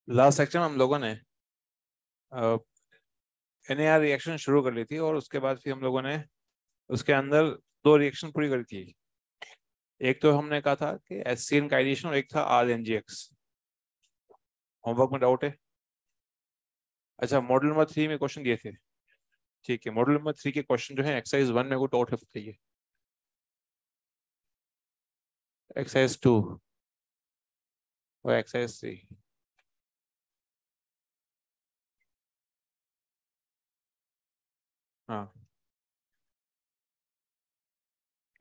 Last section में हम लोगों ने NAR रिएक्शन शुरू कर ली थी और उसके बाद फिर हम लोगों ने उसके अंदर दो रिएक्शन पूरी करी थी। एक तो हमने कहा था कि HCN काइनेशन और एक था RNGX। होमवर्क में डाउट है? अच्छा, मॉडल नंबर 3 में क्वेश्चन दिए थे। ठीक है, मॉडल नंबर 3 के क्वेश्चन जो है एक्सरसाइज 1 में कोई डाउट है बताइए। एक्सरसाइज 2 और एक्सरसाइज 3। हाँ,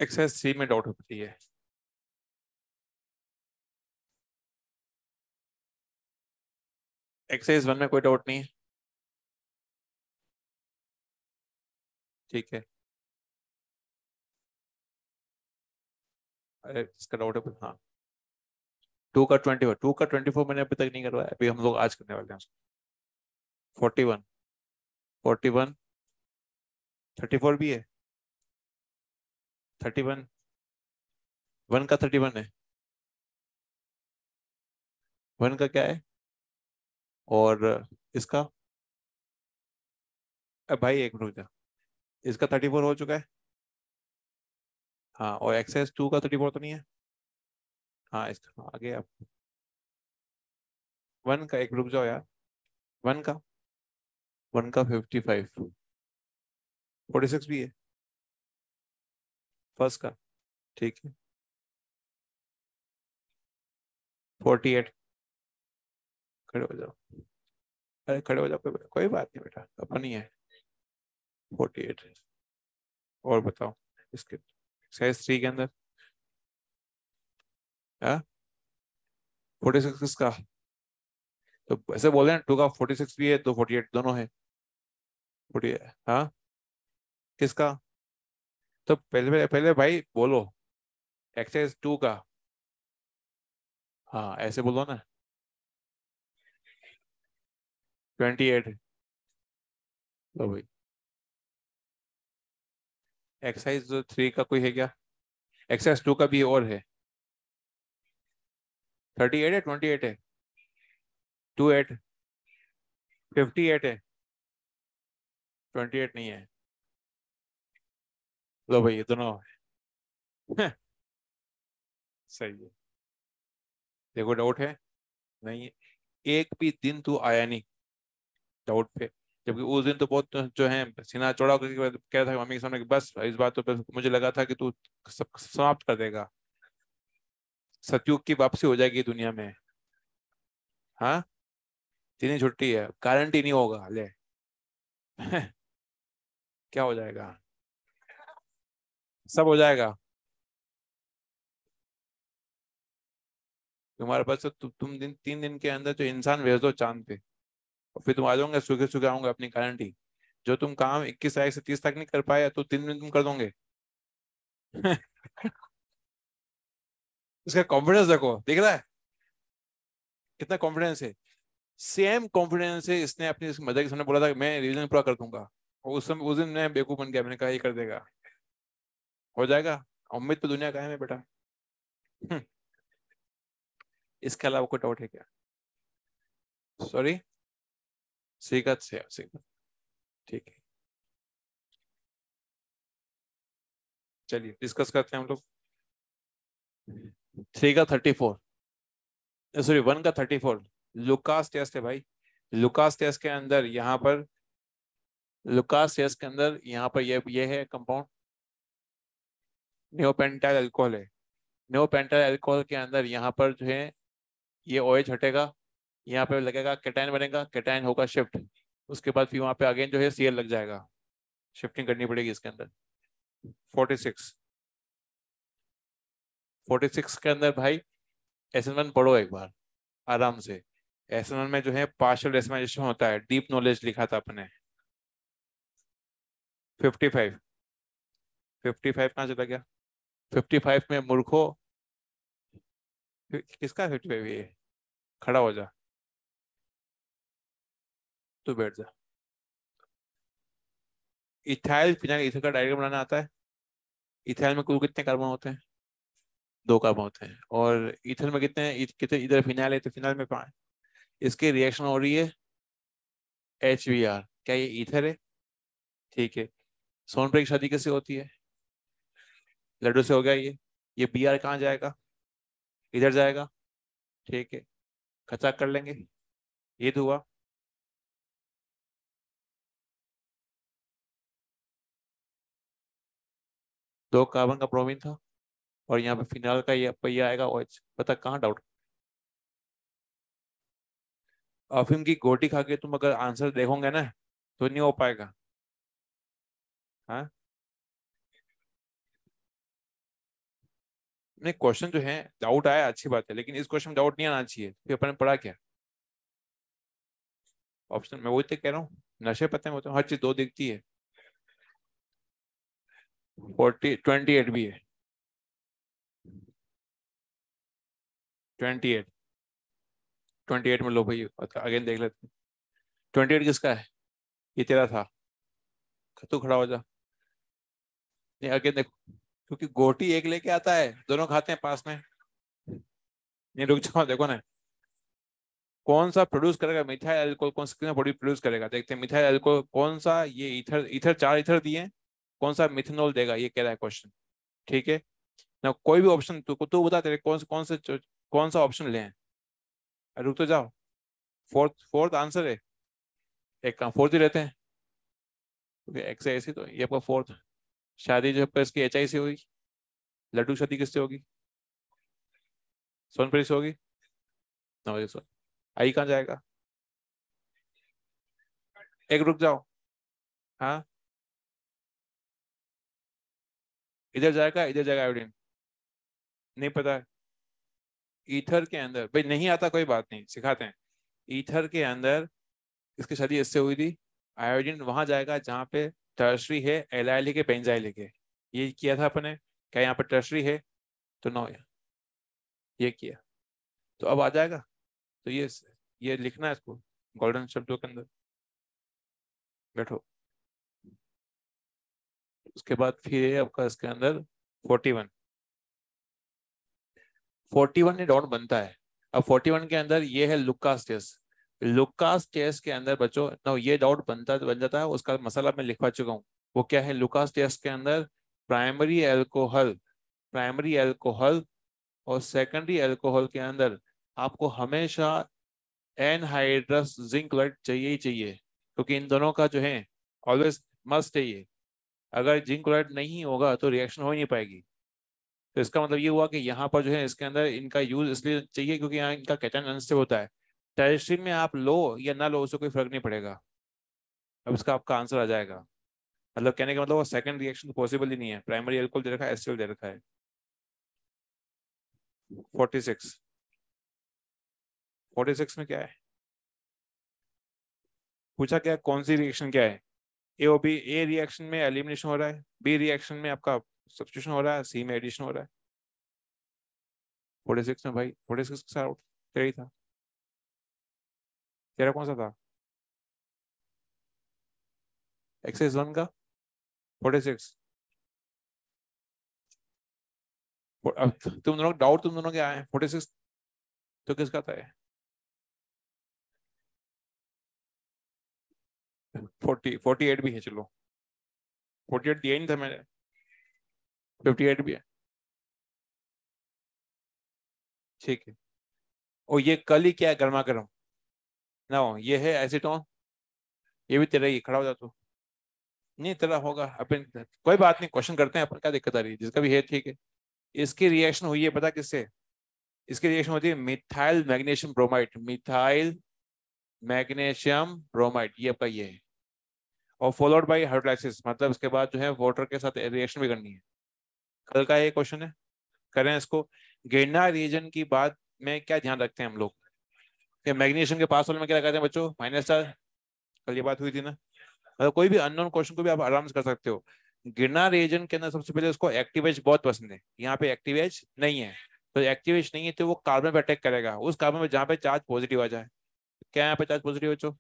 एक्सरसाइज 3 में डाउट है बताइए। एक्सरसाइज 1 में कोई डाउट नहीं है? ठीक है, अरे इसका डाउट है हाँ। 2 का 24 मैंने अभी तक नहीं करवाया, अभी हम लोग आज करने वाले हैं। 41 41 34 भी है। 31 1 का 31 है। 1 का क्या है? और इसका भाई एक मिनट जा, इसका 34 हो चुका है। हाँ, और एक्सएस 2 का 34 तो नहीं है। हाँ, इसका आगे आप 1 का एक रुक जाओ यार। 1 का 1 का 55 46 भी है फर्स्ट का। ठीक है, 48। खड़े हो जाओ, अरे खड़े हो जाओ, कोई बात नहीं बेटा, अपनी है। 48। और बताओ इसके एक्सरसाइज 3 के अंदर 46 किसका? तो ऐसे बोल रहे हैं 2 का 46 भी है तो 48 दोनों है। 48 हाँ, किसका? तो पहले पहले भाई बोलो एक्सरसाइज 2 का। हाँ ऐसे बोलो ना। 28। लो भाई, एक्सरसाइज 3 का कोई है क्या? एक्सरसाइज 2 का भी और है। 38 है, 28 है, 28 58 है, 28 नहीं है। लो भाई, ये दोनों है। सही है। देखो डाउट है? नहीं है। एक भी दिन तू आया नहीं डाउट पे, जबकि उस दिन तो बहुत जो है सीना चौड़ा करके कह रहा था मम्मी के सामने कि बस इस बात तो बस मुझे लगा था कि तू सब समाप्त कर देगा, सतयुग की वापसी हो जाएगी दुनिया में। हाँ, तीन ही छुट्टी है, गारंटी नहीं होगा ले। क्या हो जाएगा? सब हो जाएगा। तुम्हारे पास तो तुम 3 दिन के अंदर जो इंसान भेज दो चांद पे, और फिर तुम आ जाओगे सूखे सूखे आऊंगे, अपनी गारंटी। जो तुम काम 21 तारीख से 30 तक नहीं कर पाए तो 3 दिन तुम कर दोगे। इसका कॉन्फिडेंस देखो, दिख रहा है कितना कॉन्फिडेंस है। सेम कॉन्फिडेंस है इसने अपनी मदर के सामने बोला था कि मैं रिवीजन पूरा कर दूंगा, और उस समय उस दिन मैं बेवकूफ बन गया, मैंने कहा ये कर देगा, हो जाएगा। उम्मीद तो दुनिया कायम है बेटा। हम्म, इसके अलावा कोई डाउट है क्या? सॉरी, सीखत से सीखत। ठीक है, चलिए डिस्कस करते हैं हम लोग। 3 का 34, सॉरी 1 का 34 लुकास टेस्ट है भाई। लुकास टेस्ट के अंदर यहाँ पर, लुकास टेस्ट के अंदर यहाँ पर ये है कंपाउंड, नियोपेंटाइल अल्कोहल है। नियोपेंटाइल अल्कोहल के अंदर यहाँ पर जो है ये OH हटेगा, यहाँ पे लगेगा केटाइन बनेगा, केटाइन होगा शिफ्ट, उसके बाद फिर वहां पे अगेन जो है Cl लग जाएगा, शिफ्टिंग करनी पड़ेगी इसके अंदर। 46 46 के अंदर भाई SN1 पढ़ो एक बार आराम से। SN1 में जो है पार्शियल रेशमाइजेशन होता है, डीप नॉलेज लिखा था अपने। 55 55 कहाँ चला गया? 55 में मूर्खो, किसका 55 ये? खड़ा हो जा, तू बैठ जा। इथाइल फिनाइल ईथर का डायग्राम बनाना आता है? इथाइल में कुल कितने कार्बन होते हैं? 2 कार्बन होते हैं। और इथर में कितने कितने, इधर फिनाइल है तो फिनाइल में 5। इसकी रिएक्शन हो रही है HBr, क्या ये ईथर है? ठीक है। सोनप्री की शादी किससे होती है? लड्डू से हो गया ये Br कहाँ जाएगा? इधर जाएगा। ठीक है, खचाक कर लेंगे। ये तो हुआ। दो कार्बन का ब्रोमीन था और यहाँ पे फिनाल का ये आएगा OH। पता कहाँ डाउट? अफीम की गोटी खा के तुम अगर आंसर देखोगे ना तो नहीं हो पाएगा। हाँ, नहीं क्वेश्चन जो है डाउट आया अच्छी बात है, लेकिन इस क्वेश्चन में डाउट नहीं आना चाहिए। फिर अपन ने पढ़ा क्या? ऑप्शन मैं वही तो कह रहा हूँ, नशे पते में होते हैं, हर चीज दो दिखती है। 28 भी है। 28। 28 में लो भाई, अगेन देख लेते हैं। 28 किसका है? ये तेरा था। तू खड़ा हो जा। नहीं अगेन देखो, क्योंकि गोटी एक लेके आता है, दोनों खाते हैं पास में। नहीं रुक जाओ, देखो ना कौन सा प्रोड्यूस करेगा मिथाइल अल्कोहल, कौन सा बॉडी प्रोड्यूस करेगा। देखते हैं मिथाइल अल्कोहल कौन सा, ये ईथर, ईथर 4 ईथर दिए हैं, कौन सा मिथेनॉल देगा, ये कह रहा है क्वेश्चन। ठीक है ना, कोई भी ऑप्शन तू बता तेरे कौन सा ऑप्शन ले। रुक तो जाओ, फोर्थ फोर्थ आंसर है। एक काम फोर्थ ही रहते हैं, क्योंकि एक्स ऐसी तो ये आपका फोर्थ। शादी जो है इसकी HI से होगी। लड्डू शादी किससे होगी? सोनपरी से होगी। नवोदय सोन। आई कहाँ जाएगा? एक रुक जाओ। हाँ, इधर जाएगा, इधर जाएगा आयोडीन। नहीं पता है। ईथर के अंदर भाई नहीं आता, कोई बात नहीं सिखाते हैं। ईथर के अंदर इसकी शादी इससे हुई थी। आयोडीन वहां जाएगा जहाँ पे टर्शरी है, एलाइली के बेंजाइल के। ये किया था अपने, क्या यहाँ पे टर्शरी है तो नो, ये किया तो अब आ जाएगा। तो ये लिखना है इसको गोल्डन शब्दों के अंदर। बैठो। उसके बाद फिर है आपका इसके अंदर 41। 41 में डॉट बनता है। अब 41 के अंदर ये है लुकास टेस्ट। लुकास टेस्ट के अंदर बच्चों ना ये डाउट बन जाता है, उसका मसाला मैं लिखवा चुका हूँ। वो क्या है लुकास टेस्ट के अंदर? प्राइमरी अल्कोहल, प्राइमरी अल्कोहल और सेकेंडरी अल्कोहल के अंदर आपको हमेशा एनहाइड्रस जिंक क्लोराइड चाहिए ही चाहिए, क्योंकि इन दोनों का जो है ऑलवेज मस्ट है ये। अगर जिंक क्लोराइड नहीं होगा तो रिएक्शन हो ही नहीं पाएगी। तो इसका मतलब ये हुआ कि यहाँ पर जो है इसके अंदर इनका यूज इसलिए चाहिए क्योंकि यहाँ इनका कैटायन अनस्टेबल होता है। टेरेस्ट्री में आप लो या ना लो उससे कोई फर्क नहीं पड़ेगा। अब इसका आपका आंसर आ जाएगा। मतलब कहने का मतलब वो सेकंड रिएक्शन पॉसिबल ही नहीं है, प्राइमरी अल्कोहल दे रखा है, एसिड दे रखा है। 46। 46 में क्या है पूछा, क्या कौन सी रिएक्शन क्या है? ए ओ बी, ए रिएक्शन में एलिमिनेशन हो रहा है, बी रिएक्शन में आपका सब्स्टिट्यूशन हो रहा है, सी में एडिशन हो रहा है। 46 में भाई 46 के साथ तेरा ही था। तेरा कौन सा था? एक्सरसाइज 1 का 46। अब तुम दोनों डाउट तुम दोनों के आए 46 तो किसका था? 48 भी है, चलो 48 दिया ही नहीं था मैंने। 58 भी है। ठीक है। और ये कल ही क्या है गर्मा गर्म ना हो, ये है एसीटोन। ये भी तेरा ही, खड़ा हो जा तू। नहीं तेरा होगा अपन, कोई बात नहीं, क्वेश्चन करते हैं अपन, क्या दिक्कत आ रही है, जिसका भी है ठीक है। इसकी रिएक्शन हुई है पता किससे? इसकी रिएक्शन होती है methyl magnesium bromide, methyl magnesium bromide, ये आपका ये है। और फॉलोड बाय हाइड्रोलाइसिस, मतलब इसके बाद जो है वाटर के साथ रिएक्शन भी करनी है। कल का ये क्वेश्चन है, करें इसको। गिरना रीजन की बात में क्या ध्यान रखते हैं हम लोग कि मैग्नीशियम के पास वाले में क्या लगाते हैं बच्चों? -4। कल ये बात हुई थी ना। मतलब कोई भी अननोन क्वेश्चन को भी आप आराम से कर सकते हो। गिरना रीजन के अंदर सबसे पहले उसको एक्टिव एज बहुत पसंद है, यहाँ पे एक्टिव एज नहीं है। तो एक्टिव एज नहीं है तो वो कार्बन पे अटैक करेगा, उस कार्बन पे जहाँ पे चार्ज पॉजिटिव आ जाए। क्या यहाँ पे चार्ज पॉजिटिव बच्चों?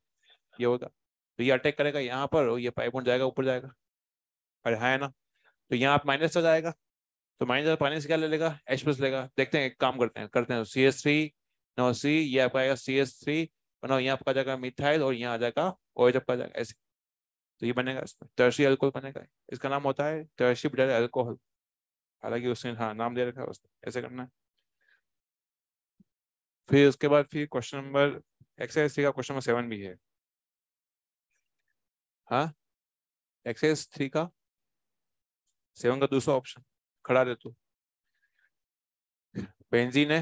ये होगा, तो ये अटैक करेगा यहाँ पर और ये पाई बॉन्ड जाएगा ऊपर जाएगा। अरे हाँ है ना। तो यहाँ आप माइनस आ जाएगा, तो माइनस पानी से क्या ले लेगा? H+ लेगा। देखते हैं, एक काम करते हैं, सी एस थ्री। नो सी, ये आपका आएगा CH3 बनाओ, यहाँ आपका जाएगा मिथाइल और यहाँ आ जाएगा OH आपका जाएगा ऐसे। तो ये बनेगा, इसमें टर्शियरी अल्कोहल बनेगा। इसका नाम होता है टर्शियरी ब्यूटाइल अल्कोहल। हालांकि उसने हाँ नाम दे रखा है उसने, ऐसे करना है। फिर उसके बाद फिर क्वेश्चन नंबर एक्सरसाइज का क्वेश्चन नंबर 7 भी है। हाँ, एक्सरसाइज 3 का 7 का दूसरा ऑप्शन खड़ा दे तू। बेंजीन है,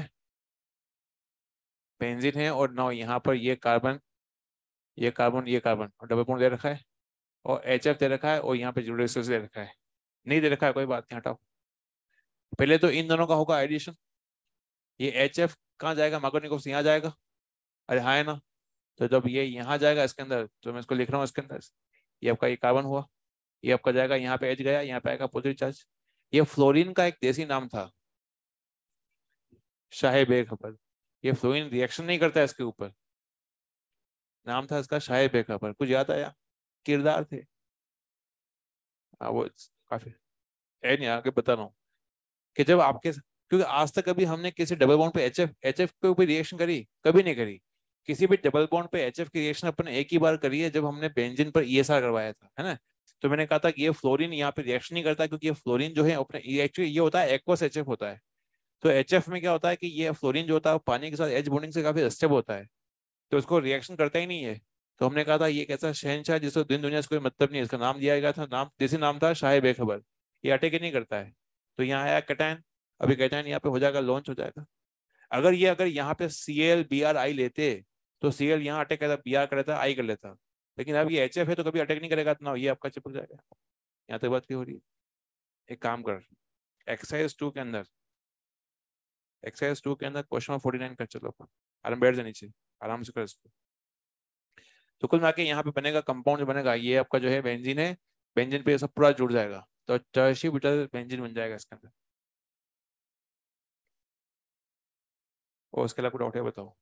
बेंजीन है और ना यहाँ पर ये कार्बन, ये कार्बन, ये कार्बन और डबल बॉन्ड दे रखा है और HF दे रखा है और यहाँ पे जीरो दे रखा है। नहीं दे रखा है कोई बात नहीं, हटाओ। पहले तो इन दोनों का होगा एडिशन। ये HF कहाँ जाएगा, मैग्नीफिक यहाँ जाएगा। अरे हाँ है ना। तो जब ये यहाँ जाएगा इसके अंदर, तो मैं इसको लिख रहा हूँ इसके अंदर, ये आपका ये कार्बन हुआ, ये आपका जाएगा यहाँ पे H गया, यहाँ पे आएगा पॉजिटिव चार्ज। ये फ्लोरीन का एक देसी नाम था, शाहे बेखबर। ये फ्लोरीन रिएक्शन नहीं करता है इसके ऊपर, नाम था इसका शाहे बेखबर। कुछ याद आया, किरदार थे। हाँ वो काफी है नहीं, आगे बता रहा हूँ कि जब आपके, क्योंकि आज तक कभी हमने किसी डबल बॉन्ड पे एच एफ के ऊपर रिएक्शन करी कभी नहीं करी। किसी भी डबल बॉन्ड पे HF की रिएक्शन अपन एक ही बार करी है, जब हमने बेंजीन पर ESR करवाया था, है ना। तो मैंने कहा था कि ये फ्लोरीन यहाँ पे रिएक्शन नहीं करता, क्योंकि ये फ्लोरीन जो है अपने एक्चुअली ये होता है एक्वस HF होता है। तो HF में क्या होता है कि ये फ्लोरीन जो होता है पानी के साथ H बॉन्डिंग से काफी स्टेबल होता है, तो उसको रिएक्शन करता ही नहीं है। तो हमने कहा था ये एक ऐसा शहनशाह है जिसको दिन दुनिया से कोई मतलब नहीं है, इसका नाम दिया गया था, नाम देसी नाम था शाहे बेखबर। ये अटैक ही नहीं करता है। तो यहाँ आया कैटायन, अभी कैटायन यहाँ पे हो जाएगा, लॉन्च हो जाएगा। अगर यहाँ पे ClBr लेते तो Cl यहाँ अटैक करता, Br कर लेता, I कर लेता। लेकिन अब ये HF है तो कभी अटैक नहीं करेगा, तो ना ये आपका चिपक जाएगा। यहाँ तक बात की हो रही है। एक काम कर, एक्सरसाइज 2 के अंदर, एक्सरसाइज 2 के अंदर क्वेश्चन नंबर 49 कर, चलो आराम बैठ जा नीचे, आराम से कर इसको। तो कुल मिला के यहाँ पे बनेगा कंपाउंड जो बनेगा, ये आपका जो है बेंजीन है, बेंजीन पे ये सब पूरा जुड़ जाएगा, तो टर्शियरी ब्यूटाइल बेंजीन बन जाएगा इसके अंदर। और उसके अलावा कुछ डाउट है बताओ।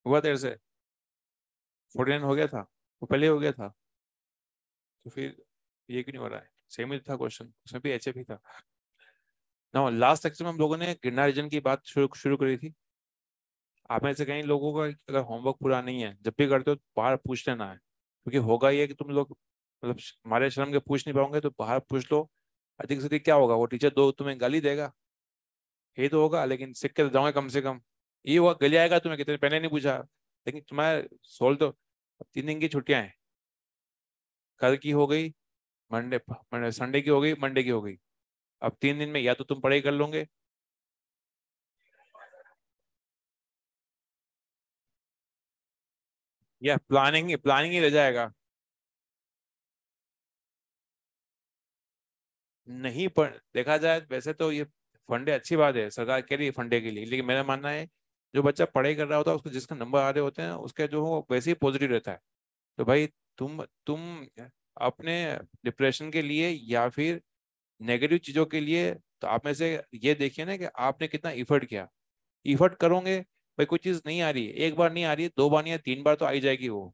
हुआ तेरे से 49 हो गया था, वो पहले हो गया था, तो फिर ये क्यों नहीं हो रहा है। सेम ही था क्वेश्चन, उसमें भी HF ही था ना। लास्ट लेक्चर में हम लोगों ने गिरना रीजन की बात शुरू शुरू करी थी। आप में से कई लोगों का अगर होमवर्क पूरा नहीं है, जब भी करते हो तो बाहर पूछ लेना है, क्योंकि होगा ये कि तुम लोग मतलब हमारे शर्म के पूछ नहीं पाओगे, तो बाहर पूछ लो। अधिक से अधिक क्या होगा, वो टीचर दो तुम्हें गाली देगा, ये तो होगा, लेकिन सीख के तो जाओगे कम से कम। ये हुआ गाली आएगा तुम्हें, कितने पहले नहीं पूछा, लेकिन तुम्हारे सोल तो 3 दिन की छुट्टियां हैं, कल की हो गई, मंडे संडे की हो गई, मंडे की हो गई। अब 3 दिन में या तो तुम पढ़ाई कर लोगे, या प्लानिंग प्लानिंग ही रह जाएगा। नहीं पर देखा जाए वैसे तो ये फंडे अच्छी बात है, सरकार कह रही है फंडे के लिए, लेकिन मेरा मानना है जो बच्चा पढ़ाई कर रहा होता है उसको जिसका नंबर आ रहे होते हैं उसके जो हो वैसे ही पॉजिटिव रहता है। तो भाई तुम अपने डिप्रेशन के लिए या फिर नेगेटिव चीजों के लिए, तो आप में से ये देखिए ना कि आपने कितना इफर्ट किया। इफर्ट करोगे भाई, कोई चीज नहीं आ रही है, एक बार नहीं आ रही है, 2 बार नहीं है, 3 बार तो आई जाएगी वो।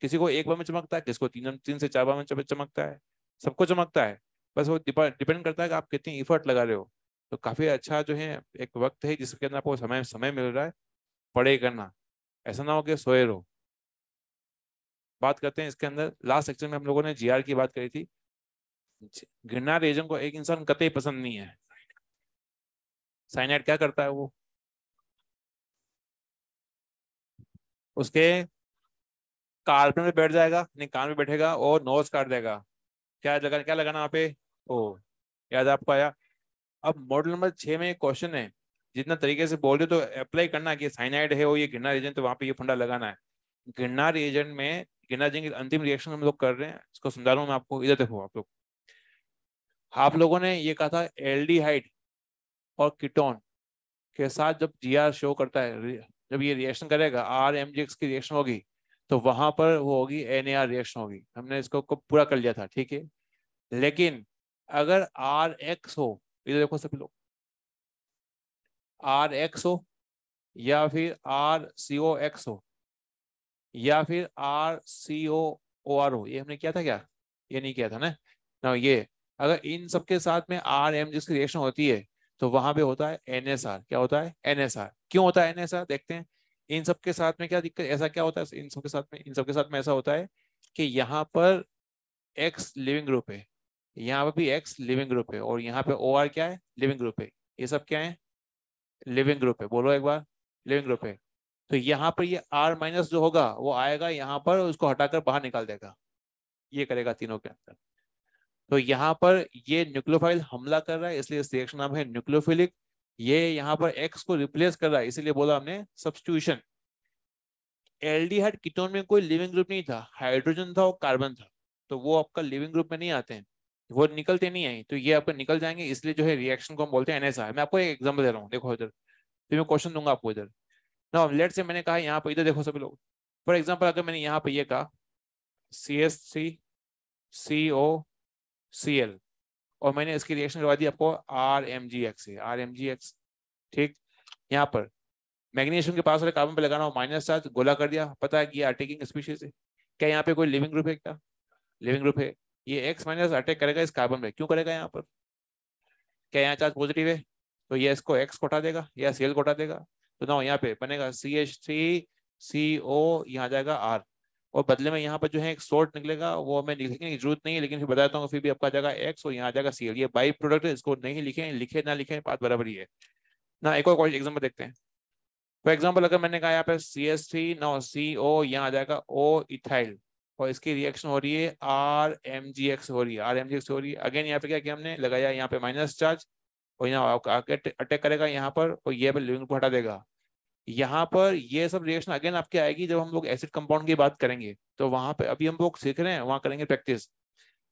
किसी को एक बार में चमकता है, किसी को 3 से 4 बार में चमकता है, सबको चमकता है। बस वो डिपेंड करता है कि आप कितनी इफर्ट लगा रहे हो। तो काफी अच्छा जो है एक वक्त है जिसके अंदर आपको समय समय मिल रहा है पढ़ाई करना। ऐसा ना हो कि सोए रहो। बात करते हैं इसके अंदर, लास्ट सेक्शन में हम लोगों ने GR की बात करी थी। गिरनार रीजन को एक इंसान कतई पसंद नहीं है। साइनाइड क्या करता है वो, उसके कार्बन में बैठ जाएगा, नहीं कान में बैठेगा और नोज काट देगा। क्या लगाना वहाँ पे, ओ याद है आपको आया। अब मॉडल नंबर 6 में एक क्वेश्चन है, जितना तरीके से बोल रहे हो तो अप्लाई करना कि साइनाइड है वो ये गिरनार रीजन, तो वहां पे ये फंडा लगाना है। गिरनार रीजन में, गिरनार रीजन की अंतिम रिएक्शन हम लोग कर रहे हैं, इसको समझा रहा हूँ मैं आपको, इधर देखो आप लोग। आप लोगों ने ये कहा था एल्डिहाइड और कीटोन के साथ जब GR शो करता है, जब ये रिएक्शन करेगा RMGX की रिएक्शन होगी, तो वहां पर वो होगी NAR रिएक्शन होगी। हमने इसको को पूरा कर लिया था, ठीक है। लेकिन अगर RX हो, इधर देखो सभी लोग, RX हो या फिर RCOX हो या फिर RCOOR हो, ये हमने किया था क्या? ये नहीं किया था ना ये अगर इन सबके साथ में RM जिसकी रिएक्शन होती है तो वहां पे होता है NSR। क्या होता है? NSR। क्यों होता है NSR, देखते हैं। इन सबके साथ में क्या दिक्कत, ऐसा क्या होता है इन सबके साथ में ऐसा होता है कि यहाँ पर X लिविंग ग्रुप है, यहाँ पर भी X लिविंग ग्रुप है, और यहाँ पे OR क्या है? लिविंग ग्रुप है। ये सब क्या है? लिविंग ग्रुप है। बोलो एक बार, लिविंग ग्रुप है। तो यहाँ पर ये R- जो होगा वो आएगा यहाँ पर, उसको हटाकर बाहर निकाल देगा, ये करेगा तीनों के अंदर। तो यहाँ पर ये न्यूक्लियोफाइल हमला कर रहा है, इसलिए इस रिएक्शन नाम है न्यूक्लियोफिलिक। ये यहाँ पर एक्स को रिप्लेस कर रहा है, इसीलिए बोला हमने सब्स्टिट्यूशन। एल्डिहाइड कीटोन में कोई लिविंग ग्रुप नहीं था, हाइड्रोजन था और कार्बन था, तो वो आपका लिविंग ग्रुप में नहीं आते हैं, वो निकलते नहीं है, तो ये आपको निकल जाएंगे, इसलिए जो है रिएक्शन को हम बोलते हैं NSR। मैं आपको एक एग्जांपल दे रहा हूँ, देखो इधर, फिर मैं क्वेश्चन दूंगा आपको इधर। ना लेट से मैंने कहा यहाँ पर, इधर देखो सभी लोग, फॉर एग्जाम्पल अगर मैंने यहाँ पे ये कहा CH3CO Cl, और मैंने इसकी रिएक्शन करवा दी आपको RMgX से, RMgX, ठीक। यहाँ पर मैग्नीशियम के पास वाले कार्बन पे लगाना हो माइनस चार्ज, गोला कर दिया, पता है कि ये अटैकिंग स्पीशीज है। क्या यहाँ पे कोई लिविंग ग्रुप है? क्या लिविंग ग्रुप है? ये X- अटैक करेगा इस कार्बन पे, क्यों करेगा यहाँ पर? क्या यहाँ चार्ज पॉजिटिव है? तो ये इसको X को हटा देगा या Cl को हटा देगा, तो ना यहाँ पे बनेगा CH3CO, यहाँ जाएगा R, और बदले में यहाँ पर जो है एक सोल्ट निकलेगा, वो हमें लिखने की जरूरत नहीं है, लेकिन फिर बताता हूँ, फिर भी आपका जाएगा X और यहाँ जाएगा Cl। ये बाई प्रोडक्ट है, इसको नहीं लिखे, लिखे ना लिखे बात बराबर ही है ना। एक और एग्जाम्पल देखते हैं। फॉर एग्जाम्पल अगर मैंने कहा यहाँ पे CH3 ना CO, यहाँ आ जाएगा O इथाइल, और इसकी रिएक्शन हो रही है RMgX हो रही है, RMgX हो रही है। अगेन यहाँ पे क्या किया हमने, लगाया यहाँ पे माइनस चार्ज, और यहाँ आके अटैक करेगा यहाँ पर, और ये पे लिविंग को हटा देगा। यहाँ पर ये सब रिएक्शन अगेन आपके आएगी जब हम लोग एसिड कंपाउंड की बात करेंगे, तो वहां पे अभी हम लोग सीख रहे हैं, वहां करेंगे प्रैक्टिस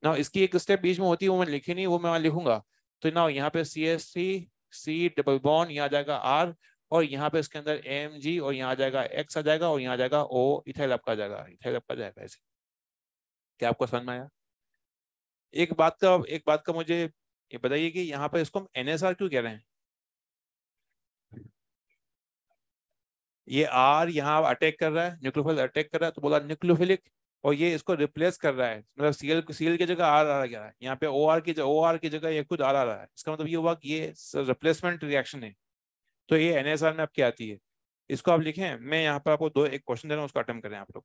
ना। इसकी एक स्टेप बीच में होती है, वो मैं लिखी नहीं, वो मैं वहां लिखूंगा। तो ना यहाँ पे CH3C डबल बॉन्ड, यहाँ आ जाएगा R, और यहाँ पे इसके अंदर AMG, और यहाँ आ जाएगा X आ जाएगा, और यहाँ आ जाएगा O इथाइल आपका आ जाएगा, इथाइल आपका जाएगा ऐसे। क्या आपको समझ में आया? एक बात का मुझे ये बताइए कि यहाँ पे इसको हम NSR क्यों कह रहे हैं? ये R यहाँ अटैक कर रहा है, न्यूक्लियोफाइल अटैक कर रहा है, तो बोला न्यूक्लियोफिलिक, और ये इसको रिप्लेस कर रहा है, मतलब सीएल की जगह आर आ गया है, यहाँ पे OR की जगह ये खुद आर आ रहा है, इसका मतलब ये हुआ कि ये रिप्लेसमेंट रिएक्शन है। तो ये NSR में आपकी आती है। इसको आप लिखें, मैं यहाँ पर आपको एक क्वेश्चन दे रहा हूँ, उसको अटेम्प्ट करें आप लोग।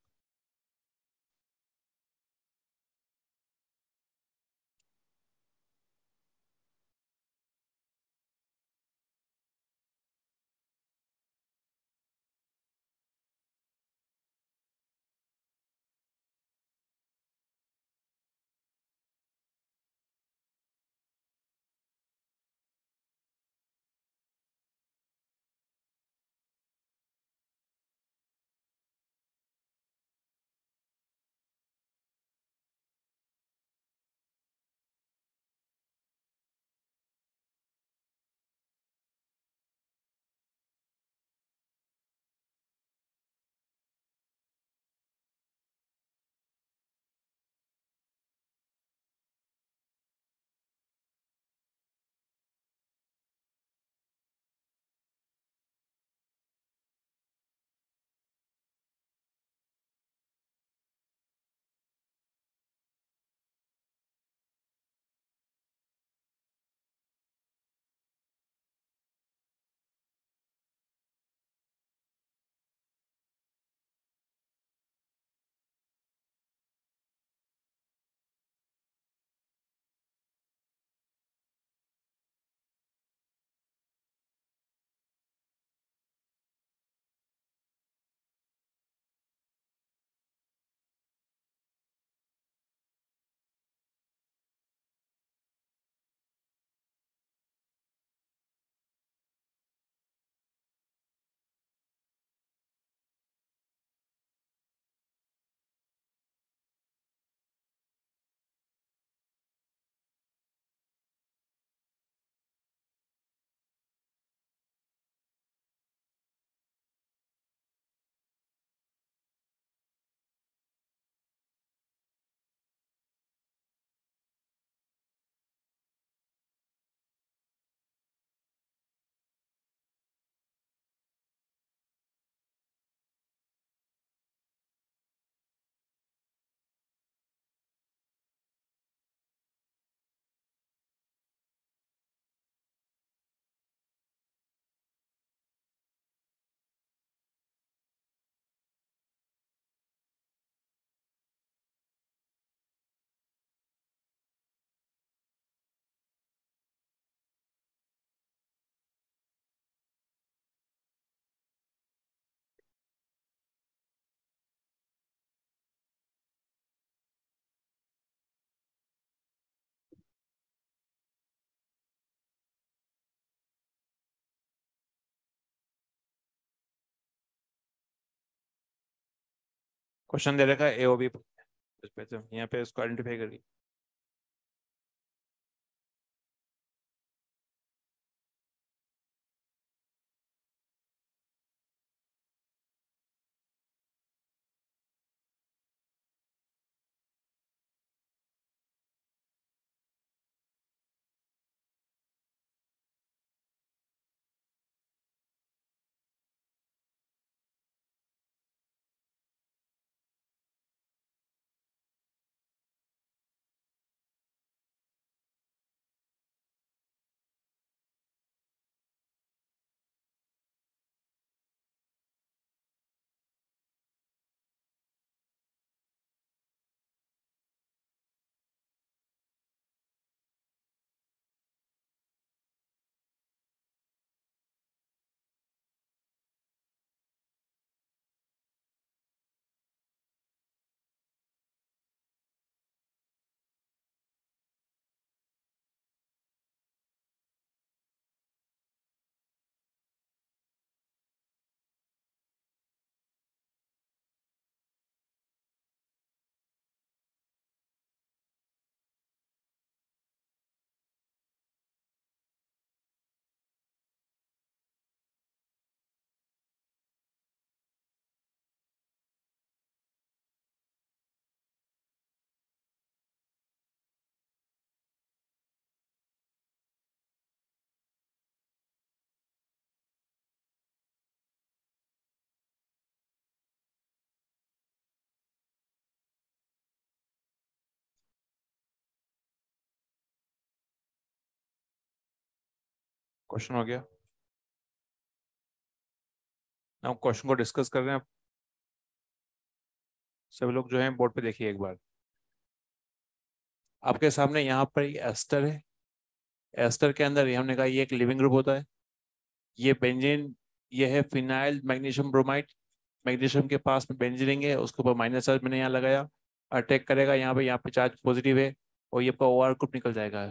क्वेश्चन दे रखा है ए ओ बी, इस पे तो यहाँ पे इसको आइडेंटिफाई करिए। क्वेश्चन हो गया। हम क्वेश्चन को डिस्कस कर रहे हैं। सब लोग जो हैं बोर्ड पे देखिए एक बार। आपके सामने यहाँ पर एस्टर है। एस्टर के अंदर ये हमने कहा ये एक लिविंग ग्रुप होता है। ये बेंजीन, ये है फिनाइल मैग्नीशियम ब्रोमाइड। मैग्नीशियम के पास में बेंजीन है, उसके ऊपर माइनस चार्ज मैंने यहाँ लगाया। अटैक करेगा यहाँ पे चार्ज पॉजिटिव है और ये आपका ओ आर ग्रुप निकल जाएगा।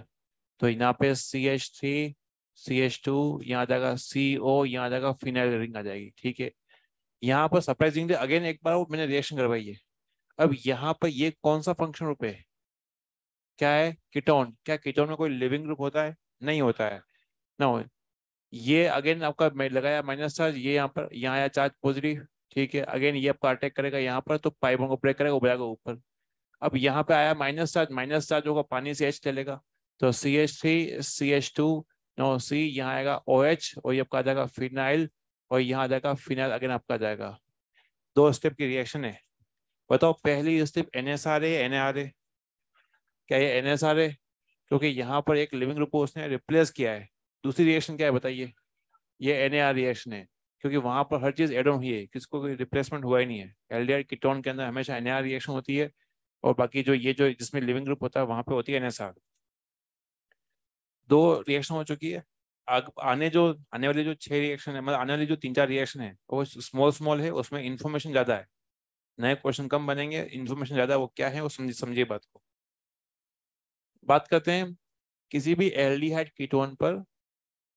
तो यहाँ पे CH3 CH2, यहाँ आ जाएगा CO, यहाँ आ जाएगा फिनाइल रिंग आ जाएगी। ठीक है। यहाँ पर सरप्राइजिंगली अगेन एक बार मैंने रिएक्शन करवाई है। अब यहाँ पर ये कौन सा फंक्शन ग्रुप है? क्या है? कीटोन। क्या कीटोन में कोई लिविंग ग्रुप होता है? नहीं होता है ना। ये अगेन आपका मैं लगाया माइनस चार्ज, ये यहाँ पर, यहाँ आया चार्ज पॉजिटिव। ठीक है। अगेन ये आपका अटैक करेगा यहाँ पर, तो पाइपों को ब्रेक करेगा, उबलेगा ऊपर। अब यहाँ पे आया माइनस चार्ज होगा, पानी से H चलेगा। तो CH3 CH2 नो C, यहाँ आएगा OH और ये आपका आ जाएगा फिनाइल, और यहाँ आ जाएगा फिनाइल अगेन आपका आ जाएगा। दो स्टेप की रिएक्शन है। बताओ पहली स्टेप NSR है NAR है? क्या ये NSR है? क्योंकि यहाँ पर एक लिविंग ग्रुप को उसने रिप्लेस किया है। दूसरी रिएक्शन क्या है बताइए? ये NAR रिएक्शन है, क्योंकि वहां पर हर चीज एड ऑन हुई है, किसको कोई रिप्लेसमेंट हुआ ही नहीं है। LDR कीटोन के अंदर हमेशा NAR रिएक्शन होती है, और बाकी जो ये जो जिसमें लिविंग ग्रुप होता है वहां पे होती है NSR। दो रिएक्शन हो चुकी है। आने वाली जो 6 रिएक्शन है, मतलब आने वाली जो 3-4 रिएक्शन है, वो स्मॉल स्मॉल है, उसमें इन्फॉर्मेशन ज्यादा है। नए क्वेश्चन कम बनेंगे, इन्फॉर्मेशन ज्यादा है। वो क्या है वो समझिए बात को। बात करते हैं किसी भी एल्डिहाइड कीटोन पर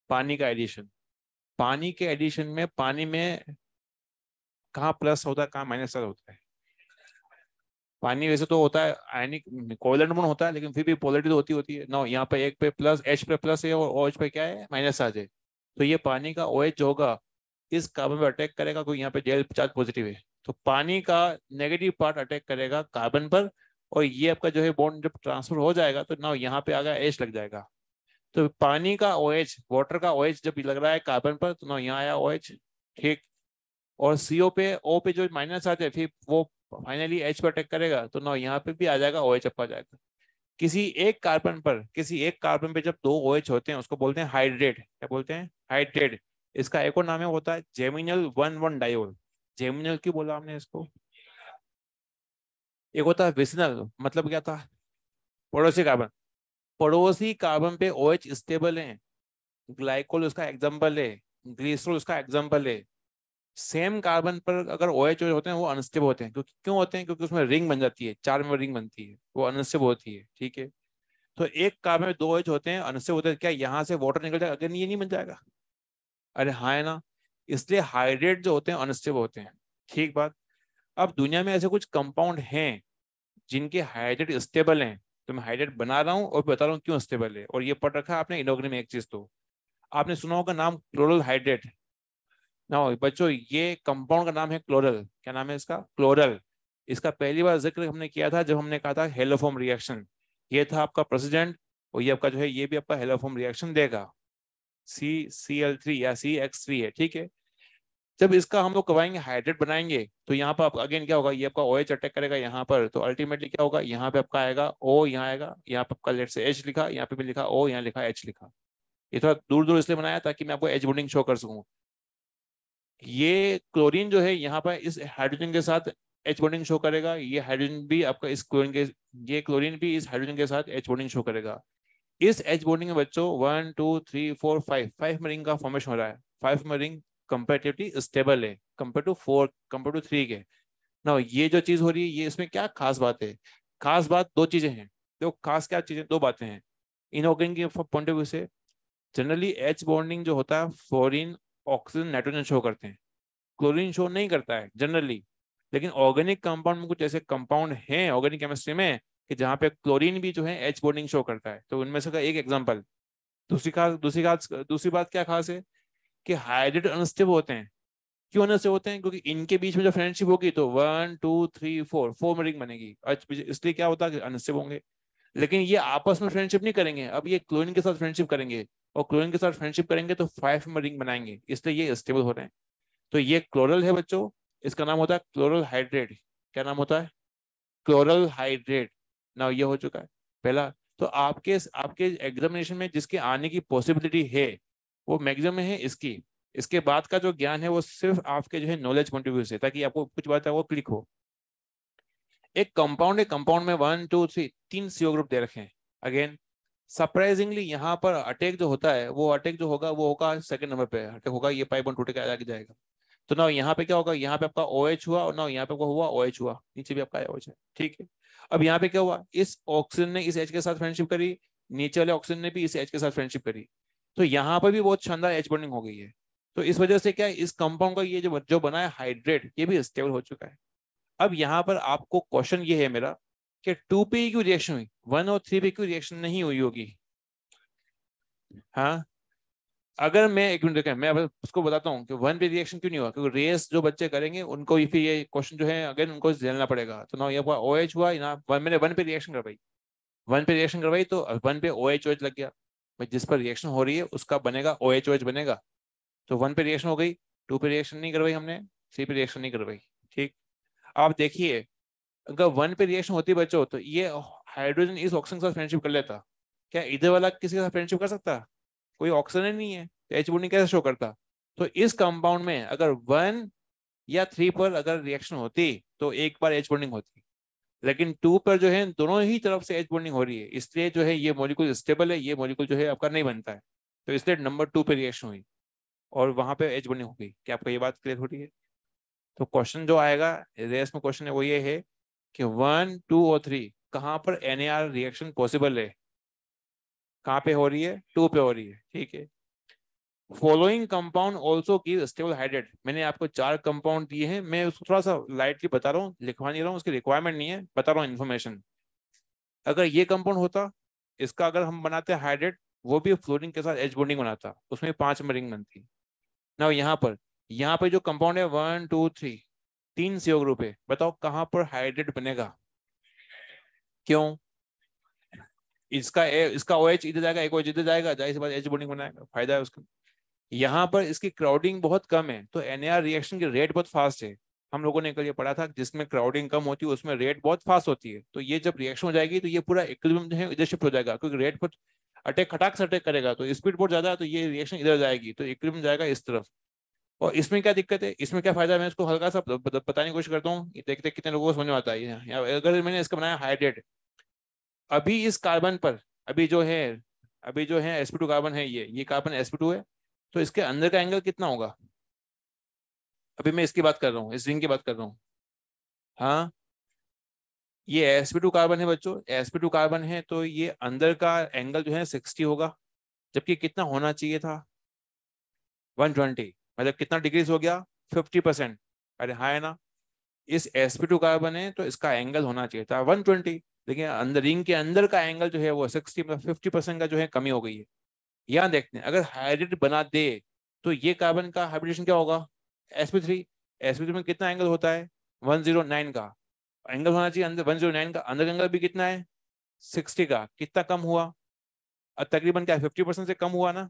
पानी का एडिशन। पानी के एडिशन में पानी में कहाँ प्लस होता है, कहाँ माइनस होता है? पानी वैसे तो होता है आयनिक कोवलेंट बॉन्ड होता है, लेकिन फिर भी पोलरिटी तो होती है ना। यहाँ पे एक पे प्लस, H पे प्लस है, और OH पे क्या है, माइनस चार्ज है। तो ये पानी का OH जो होगा, इस कार्बन पे अटैक करेगा, क्योंकि यहाँ पे जेल चार्ज पॉजिटिव है। तो पानी का नेगेटिव पार्ट अटैक करेगा कार्बन पर, और ये आपका जो है बॉन्ड जब ट्रांसफर हो जाएगा, तो ना यहाँ पे आगा H लग जाएगा। तो पानी का OH, वाटर का OH जब लग रहा है कार्बन पर, तो ना यहाँ आया OH। ठीक। और O पे जो माइनस चार्ज है, फिर वो फाइनली H पर अटैक करेगा, तो ना यहाँ पे भी आ जाएगा OH आ जाएगा। किसी एक कार्बन पे जब दो OH होते हैं, उसको बोलते हैं हाइड्रेट। क्या बोलते हैं? हाइड्रेट। इसका एक और नाम है, होता है जेमिनल 1,1 डायोल। जेमिनल क्यों बोला हमने इसको? एक होता है विसिनल, मतलब क्या था? पड़ोसी कार्बन। पड़ोसी कार्बन पे OH स्टेबल है। ग्लाइकोल उसका एग्जाम्पल है, ग्लिसरॉल उसका एग्जाम्पल है। सेम कार्बन पर अगर OH होते हैं, वो अनस्टेबल होते हैं। क्योंकि क्यों होते हैं? क्योंकि उसमें रिंग बन जाती है, 4 में रिंग बनती है, वो अनस्टेबल होती है। ठीक है। तो एक कार्बन में 2 OH होते हैं, अनस्टेबल होते हैं। क्या यहाँ से वाटर निकल जाएगा? अगर ये नहीं बन जाएगा? अरे हाँ, है ना। इसलिए हाइड्रेट जो होते हैं अनस्टेबल होते हैं। ठीक बात। अब दुनिया में ऐसे कुछ कंपाउंड हैं जिनके हाइड्रेट स्टेबल हैं, तो मैं हाइड्रेट बना रहा हूँ और बता रहा हूँ क्यों स्टेबल है। और ये पढ़ रखा है आपने इनऑर्गेनिक में एक चीज, तो आपने सुना होगा नाम क्लोरल हाइड्रेट ना। बच्चों ये कंपाउंड का नाम है क्लोरल। क्या नाम है इसका? क्लोरल। इसका पहली बार जिक्र हमने किया था जब हमने कहा था हेलोफॉर्म रिएक्शन। ये था आपका प्रेसिडेंट, और ये आपका जो है ये भी आपका हेलोफॉर्म रिएक्शन देगा। CCl3 या CX3 है, ठीक है। जब इसका हम लोग करवाएंगे हाइड्रेट बनाएंगे, तो यहाँ पर अगेन क्या होगा, ये आपका OH अटैक करेगा यहाँ पर, तो अल्टीमेटली क्या होगा, यहाँ पे आपका आएगा O, यहाँ आएगा, यहाँ पे आपका लेट से H लिखा, यहाँ पे भी लिखा O, यहाँ लिखा H लिखा। ये थोड़ा दूर दूर इसलिए बनाया ताकि मैं आपको H बॉन्डिंग शो कर सकूं। ये क्लोरीन जो है यहाँ पर इस हाइड्रोजन के साथ H बॉन्डिंग शो करेगा, ये हाइड्रोजन भी आपका इस क्लोरीन के, ये क्लोरीन भी इस हाइड्रोजन के साथ H बॉन्डिंग शो करेगा। इस H बॉन्डिंग में बच्चों 1 2 3 4 5 में रिंग का फॉर्मेशन हो रहा है। 5 में रिंग कंपेरेटिवली स्टेबल है कंपेयर टू 4, कंपेयर टू 3 के। ना ये जो चीज हो रही है, ये इसमें क्या खास बात है? खास बात दो चीजें हैं। देखो खास क्या चीजें, दो बातें हैं इनऑर्गेनिक के पॉइंट ऑफ व्यू से। जनरली H बॉन्डिंग जो होता है फ्लोरीन ऑक्सीजन नाइट्रोजन शो करते हैं, क्लोरीन शो नहीं करता है जनरली। लेकिन ऑर्गेनिक कंपाउंड में कुछ ऐसे कंपाउंड हैं ऑर्गेनिक केमिस्ट्री में कि जहाँ पे क्लोरीन भी जो है H बॉन्डिंग शो करता है, तो उनमें से का एक एग्जांपल। दूसरी बात क्या खास है कि हाइड्रेट अनस्टेबल होते हैं। क्यों अनस्टेबल होते हैं? क्योंकि इनके बीच में जो फ्रेंडशिप होगी तो 1 2 3 4 में रिंग बनेगी, इसलिए क्या होता है कि अनस्टेबल होंगे। लेकिन ये आपस में फ्रेंडशिप नहीं करेंगे, अब ये क्लोरीन के साथ फ्रेंडशिप करेंगे, और क्लोरीन के साथ फ्रेंडशिप करेंगे तो 5 में रिंग बनाएंगे, इसलिए ये स्टेबल हो रहे हैं। तो ये क्लोरल है बच्चों, इसका नाम होता है क्लोरल हाइड्रेट। क्या नाम होता है? Chloral hydrate. ना ये हो चुका है पहला। तो आपके आपके एग्जामिनेशन में जिसके आने की पॉसिबिलिटी है वो मैक्सिमम है इसकी। इसके बाद का जो ज्ञान है वो सिर्फ आपके जो है नॉलेज पॉइंट ऑफ व्यू से, ताकि आपको कुछ बात है वो क्लिक हो। एक कंपाउंड है, कंपाउंड में 1 2 3 तीन CO ग्रुप दे रखे हैं। अगेन सरप्राइजिंगली यहाँ पर अटैक जो होता है, वो अटैक जो होगा वो होगा सेकंड नंबर पे अटैक होगा, ये पाई बॉन्ड टूट के आगे जाएगा। तो ना यहाँ पे क्या होगा, यहाँ पे आपका OH हुआ, और ना यहाँ पे आपका हुआ OH हुआ, नीचे भी आपका OH है, ठीक है। अब यहाँ पे क्या हुआ, इस ऑक्सीजन ने इस H के साथ फ्रेंडशिप करी, नीचे वाले ऑक्सीजन ने भी इस H के साथ फ्रेंडशिप करी, तो यहाँ पर भी बहुत शानदार H बॉन्डिंग हो गई है। तो इस वजह से क्या है, इस कंपाउंड का ये जो जो बना है हाइड्रेट, ये भी स्टेबल हो चुका है। अब यहाँ पर आपको क्वेश्चन ये है मेरा कि 2 पे ही क्यों रिएक्शन हुई, 1 और 3 पे क्यों रिएक्शन नहीं हुई होगी? हाँ, अगर मैं एक मिनट देखें, मैं अब उसको बताता हूँ कि 1 पे रिएक्शन क्यों नहीं हुआ, क्योंकि रेस जो बच्चे करेंगे उनको ही फिर ये क्वेश्चन जो है अगेन उनको झेलना पड़ेगा। तो ना ये हुआ OH हुआ ना, मैंने 1 पे रिएक्शन करवाई, 1 पे रिएक्शन करवाई तो 1 पे OH लग गया। भाई जिस पर रिएक्शन हो रही है उसका बनेगा OH बनेगा। तो 1 पे रिएक्शन हो गई, 2 पे रिएक्शन नहीं करवाई हमने, 3 पे रिएक्शन नहीं करवाई, ठीक। आप देखिए, अगर 1 पे रिएक्शन होती बच्चों तो ये हाइड्रोजन इस ऑक्सीजन के साथ फ्रेंडशिप कर लेता। क्या इधर वाला किसी के साथ फ्रेंडशिप कर सकता? कोई ऑक्सीजन ही नहीं है, तो H बॉन्डिंग कैसे शो करता? तो इस कंपाउंड में अगर 1 या 3 पर अगर रिएक्शन होती तो एक बार H बॉन्डिंग होती। लेकिन 2 पर जो है दोनों ही तरफ से H बॉन्डिंग हो रही है, इसलिए जो है ये मॉलिक्यूल स्टेबल है, ये मॉलिक्यूल जो है आपका नहीं बनता है। तो इसलिए नंबर 2 पे रिएक्शन हुई और वहां पे H बॉन्डिंग हो गई। क्या आपको ये बात क्लियर हो रही है? तो क्वेश्चन जो आएगा रेस में, क्वेश्चन है वो ये है कि 1 2 और 3 कहाँ पर NAR रिएक्शन पॉसिबल है? कहाँ पे हो रही है? 2 पे हो रही है, ठीक है। Following compound also give stable hydrate. मैंने आपको 4 कंपाउंड दिए हैं, मैं उसको थोड़ा सा लाइटली बता रहा हूँ, लिखवा नहीं रहा हूँ, उसकी रिक्वायरमेंट नहीं है, बता रहा हूँ इन्फॉर्मेशन। अगर ये कंपाउंड होता, इसका अगर हम बनाते हाइड्रेट, वो भी फ्लोरीन के साथ H बॉन्डिंग बनाता, उसमें 5 में रिंग बनती ना। यहाँ पर जो कंपाउंड है 1 2 3 तीन CO ग्रुप है, बताओ कहाँ पर हाइड्रेट बनेगा? क्यों? इसका OH इधर जाएगा, एक OH इधर जाएगा, जाहिर सी बात H बॉन्डिंग बनाएगा, फायदा है उसका। यहाँ पर इसकी क्राउडिंग बहुत कम है, तो NAR रिएक्शन की रेट बहुत फास्ट है। हम लोगों ने कल ये पढ़ा था, जिसमें क्राउडिंग कम होती है उसमें रेट बहुत फास्ट होती है। तो ये जब रिएक्शन हो जाएगी तो ये पूरा इक्विलिब्रियम जो है इधर शिफ्ट हो जाएगा, क्योंकि रेट बहुत अटैक खटाक से अटैक करेगा तो स्पीड बहुत ज्यादा है, तो ये रिएक्शन इधर जाएगी तो इक्विलिब्रियम जाएगा इस तरफ। और इसमें क्या दिक्कत है, इसमें क्या फायदा है, मैं इसको हल्का सा बताने की कोशिश करता हूँ, ये देखते कितने लोगों को समझ में आता है। अगर मैंने इसका बनाया हाइड्रेट, अभी इस कार्बन पर, अभी जो है अभी जो है sp2 कार्बन है, ये कार्बन sp2 है, तो इसके अंदर का एंगल कितना होगा? अभी मैं इसकी बात कर रहा हूँ, इस रिंग की बात कर रहा हूँ। हाँ, ये sp2 कार्बन है बच्चों, sp2 कार्बन है, तो ये अंदर का एंगल जो है 60 होगा, जबकि कितना होना चाहिए था? 120। मतलब कितना डिग्रीज हो गया? 50%। अरे हाँ है ना। इस sp2 कार्बन है तो इसका एंगल होना चाहिए था 120, लेकिन अंदर रिंग के अंदर का एंगल जो है वो 60, मतलब 50% का जो है कमी हो गई है। यहाँ देखते हैं, अगर हाइड्रेट बना दे तो ये कार्बन का हाइब्रिडेशन क्या होगा, sp3। sp3 में कितना एंगल होता है, 109 का एंगल होना चाहिए अंदर, 109 का अंदर एंगल भी कितना है, 60 का। कितना कम हुआ, तकरीबन क्या 50% से कम हुआ ना।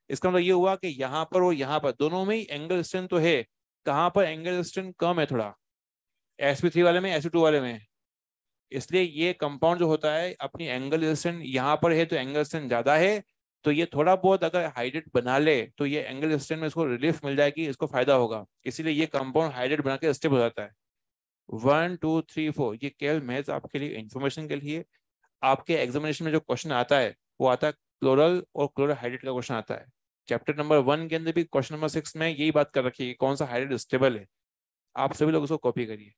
इसका मतलब ये हुआ कि यहाँ पर और यहाँ पर दोनों में ही एंगल स्ट्रेंथ तो है, कहाँ पर एंगल स्ट्रेंथ कम है थोड़ा, sp3 वाले में, sp2 वाले में। इसलिए ये कंपाउंड जो होता है अपनी एंगल स्ट्रेंथ यहाँ पर है तो एंगल स्ट्रेंथ ज्यादा है, तो ये थोड़ा बहुत अगर हाइड्रेट बना ले तो ये एंगल स्ट्रेंथ में इसको रिलीफ मिल जाएगी, इसको फायदा होगा, इसीलिए ये कंपाउंड हाइड्रेट बना के स्टेबल हो जाता है। 1 2 3 4 ये केवल महज आपके लिए इंफॉर्मेशन के लिए। आपके एग्जामिनेशन में जो क्वेश्चन आता है वो आता है क्लोरल और क्लोरोहाइड्रेट का क्वेश्चन आता है। चैप्टर नंबर 1 के अंदर भी क्वेश्चन नंबर 6 में यही बात कर रखी है कि कौन सा हाइड्रेट स्टेबल है। आप सभी लोग उसको कॉपी करिए।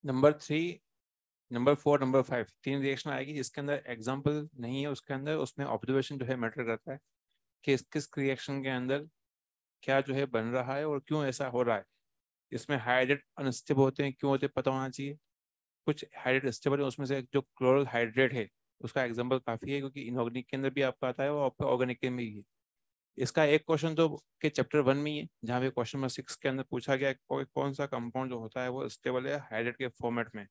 नंबर 3, नंबर 4, नंबर 5 तीन रिएक्शन आएगी जिसके अंदर एग्जाम्पल नहीं है, उसके अंदर उसमें ऑब्जर्वेशन जो है मैटर करता है कि किस किस रिएक्शन के अंदर क्या जो है बन रहा है और क्यों ऐसा हो रहा है। इसमें हाइड्रेट अनस्टेबल होते हैं, क्यों होते हैं पता होना चाहिए। कुछ हाइड्रेट स्टेबल है, उसमें से जो क्लोरल हाइड्रेट है उसका एग्जाम्पल काफी है, क्योंकि इनऑर्गेनिक के अंदर भी आपका आता है और आपका ऑर्गेनिक के में भी है। इसका एक क्वेश्चन तो के चैप्टर 1 में ही है, जहाँ पे क्वेश्चन नंबर 6 के अंदर पूछा गया है कौन सा कंपाउंड जो होता है वो स्टेबल है हाइड्रेट के फॉर्मेट में।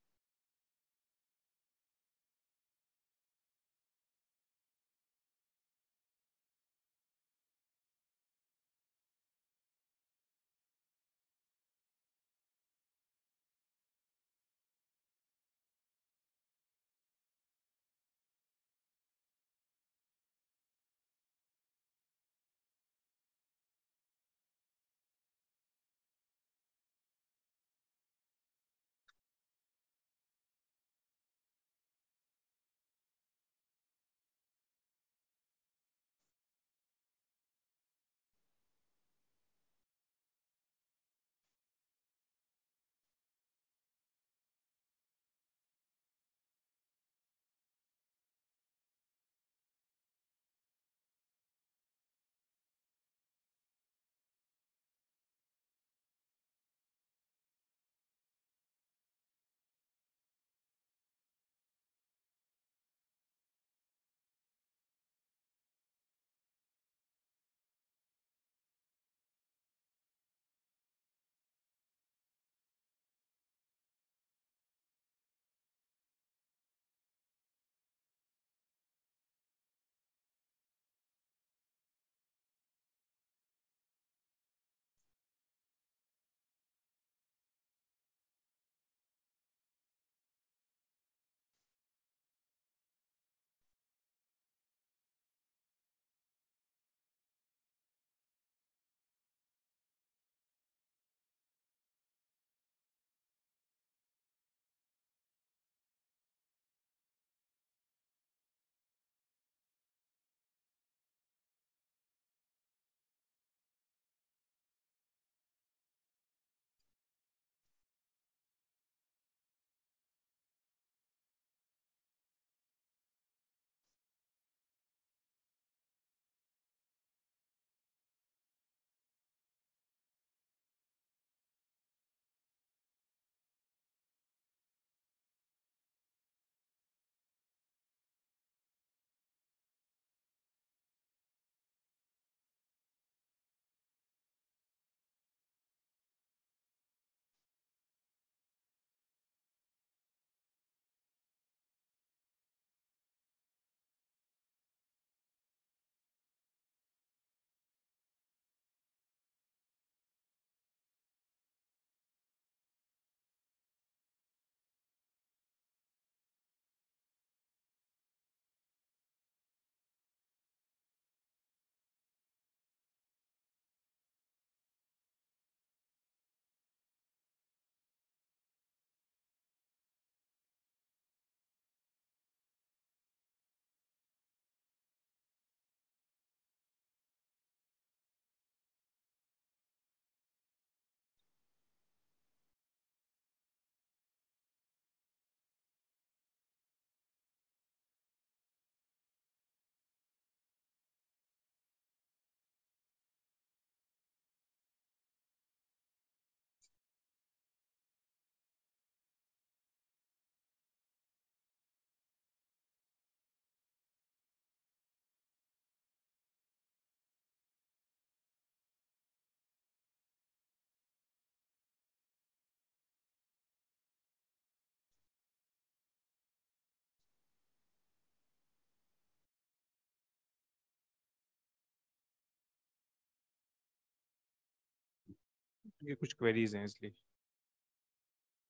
ये कुछ क्वेरीज हैं इसलिए।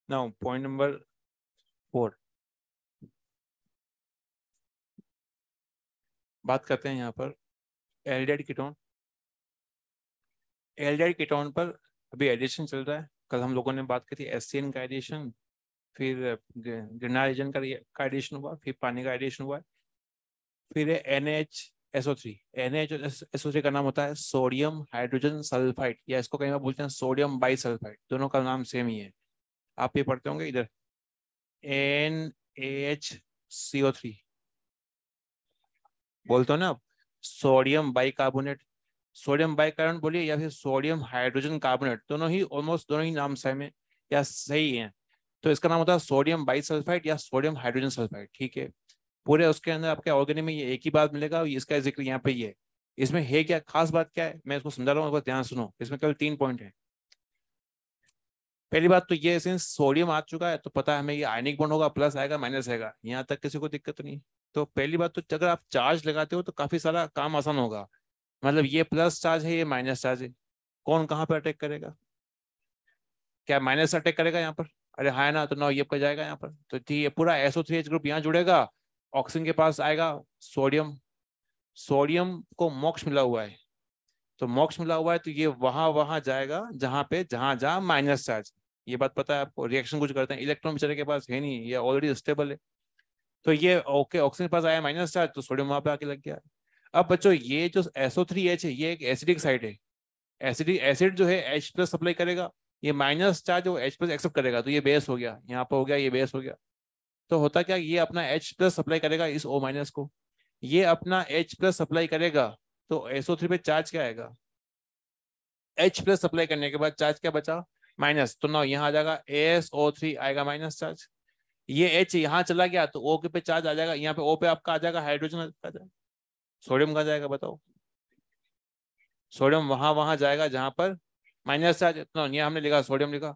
नाउ पॉइंट नंबर 4, बात करते हैं यहाँ पर एल्डिहाइड कीटोन। एल्डिहाइड कीटोन पर अभी एडिशन चल रहा है। कल हम लोगों ने बात की थी एससीएन का एडिशन, फिर ग्रेनाइजन का एडिशन हुआ, फिर पानी का एडिशन हुआ, फिर है NaHSO3। NaHSO3 का नाम होता है सोडियम हाइड्रोजन सल्फाइड, या इसको कहीं बार बोलते हैं सोडियम बाइसल्फाइड, दोनों का नाम सेम ही है। आप ये पढ़ते होंगे इधर NaHCO3 बोलते हो ना आप, सोडियम बाइकार्बोनेट। सोडियम बाइकार्बोनेट बोलिए या फिर सोडियम हाइड्रोजन कार्बोनेट, दोनों ही ऑलमोस्ट दोनों ही नाम सेम है या सही है। तो इसका नाम होता है सोडियम बाइसल्फाइड या सोडियम हाइड्रोजन सल्फाइड, ठीक है। पूरे उसके अंदर आपके ऑर्गेनिक में ये एक ही बात मिलेगा, इसका जिक्र यहाँ पे ये है। इसमें है क्या खास बात, क्या है मैं इसको समझा रहा हूँ, एक बार ध्यान सुनो। इसमें केवल 3 पॉइंट है। पहली बात तो ये, सिंस सोडियम आ चुका है तो पता है हमें ये आयनिक बॉन्ड होगा, प्लस आएगा माइनस आएगा, यहाँ तक किसी को दिक्कत नहीं। तो पहली बात तो अगर आप चार्ज लगाते हो तो काफी सारा काम आसान होगा। मतलब ये प्लस चार्ज है, ये माइनस चार्ज है, कौन कहाँ पे अटैक करेगा? क्या माइनस अटैक करेगा यहाँ पर? अरे हाँ ना, तो 9 ये पर जाएगा यहाँ पर, तो ठीक है, पूरा SO3H ग्रुप यहाँ जुड़ेगा, ऑक्सीजन के पास आएगा सोडियम। सोडियम को मोक्ष मिला हुआ है, तो मोक्ष मिला हुआ है तो ये वहां वहां जाएगा जहां पे जहां जहां माइनस चार्ज। ये बात पता है आपको, रिएक्शन कुछ करते हैं, इलेक्ट्रॉन बेचारे के पास है नहीं, ये ऑलरेडी स्टेबल है। तो ये ओके, ऑक्सीजन के पास आया माइनस चार्ज, तो सोडियम वहां पे आके लग गया। अब बच्चों ये जो SO3H है ये एक एसिडिक साइड है। एसिडिक एसिड जो है H+ सप्लाई करेगा, ये माइनस चार्ज जो H+ एक्सेप्ट करेगा, तो ये बेस हो गया, यहाँ पर हो गया, ये बेस हो गया। तो होता क्या, ये अपना H+ सप्लाई करेगा इस O- को, ये अपना H+ सप्लाई करेगा, तो SO3 पे चार्ज क्या आएगा? H+ सप्लाई करने के बाद चार्ज क्या बचा? माइनस। तो ना यहाँ आ जाएगा ASO3 आएगा माइनस चार्ज। ये H यहाँ चला गया तो O के पे चार्ज आ जाएगा, यहाँ पे O पे आपका आ जाएगा हाइड्रोजन आ जाएगा। सोडियम का जाएगा बताओ? सोडियम वहां वहां जाएगा जहां पर माइनस चार्ज। तो यहाँ हमने लिखा सोडियम लिखा।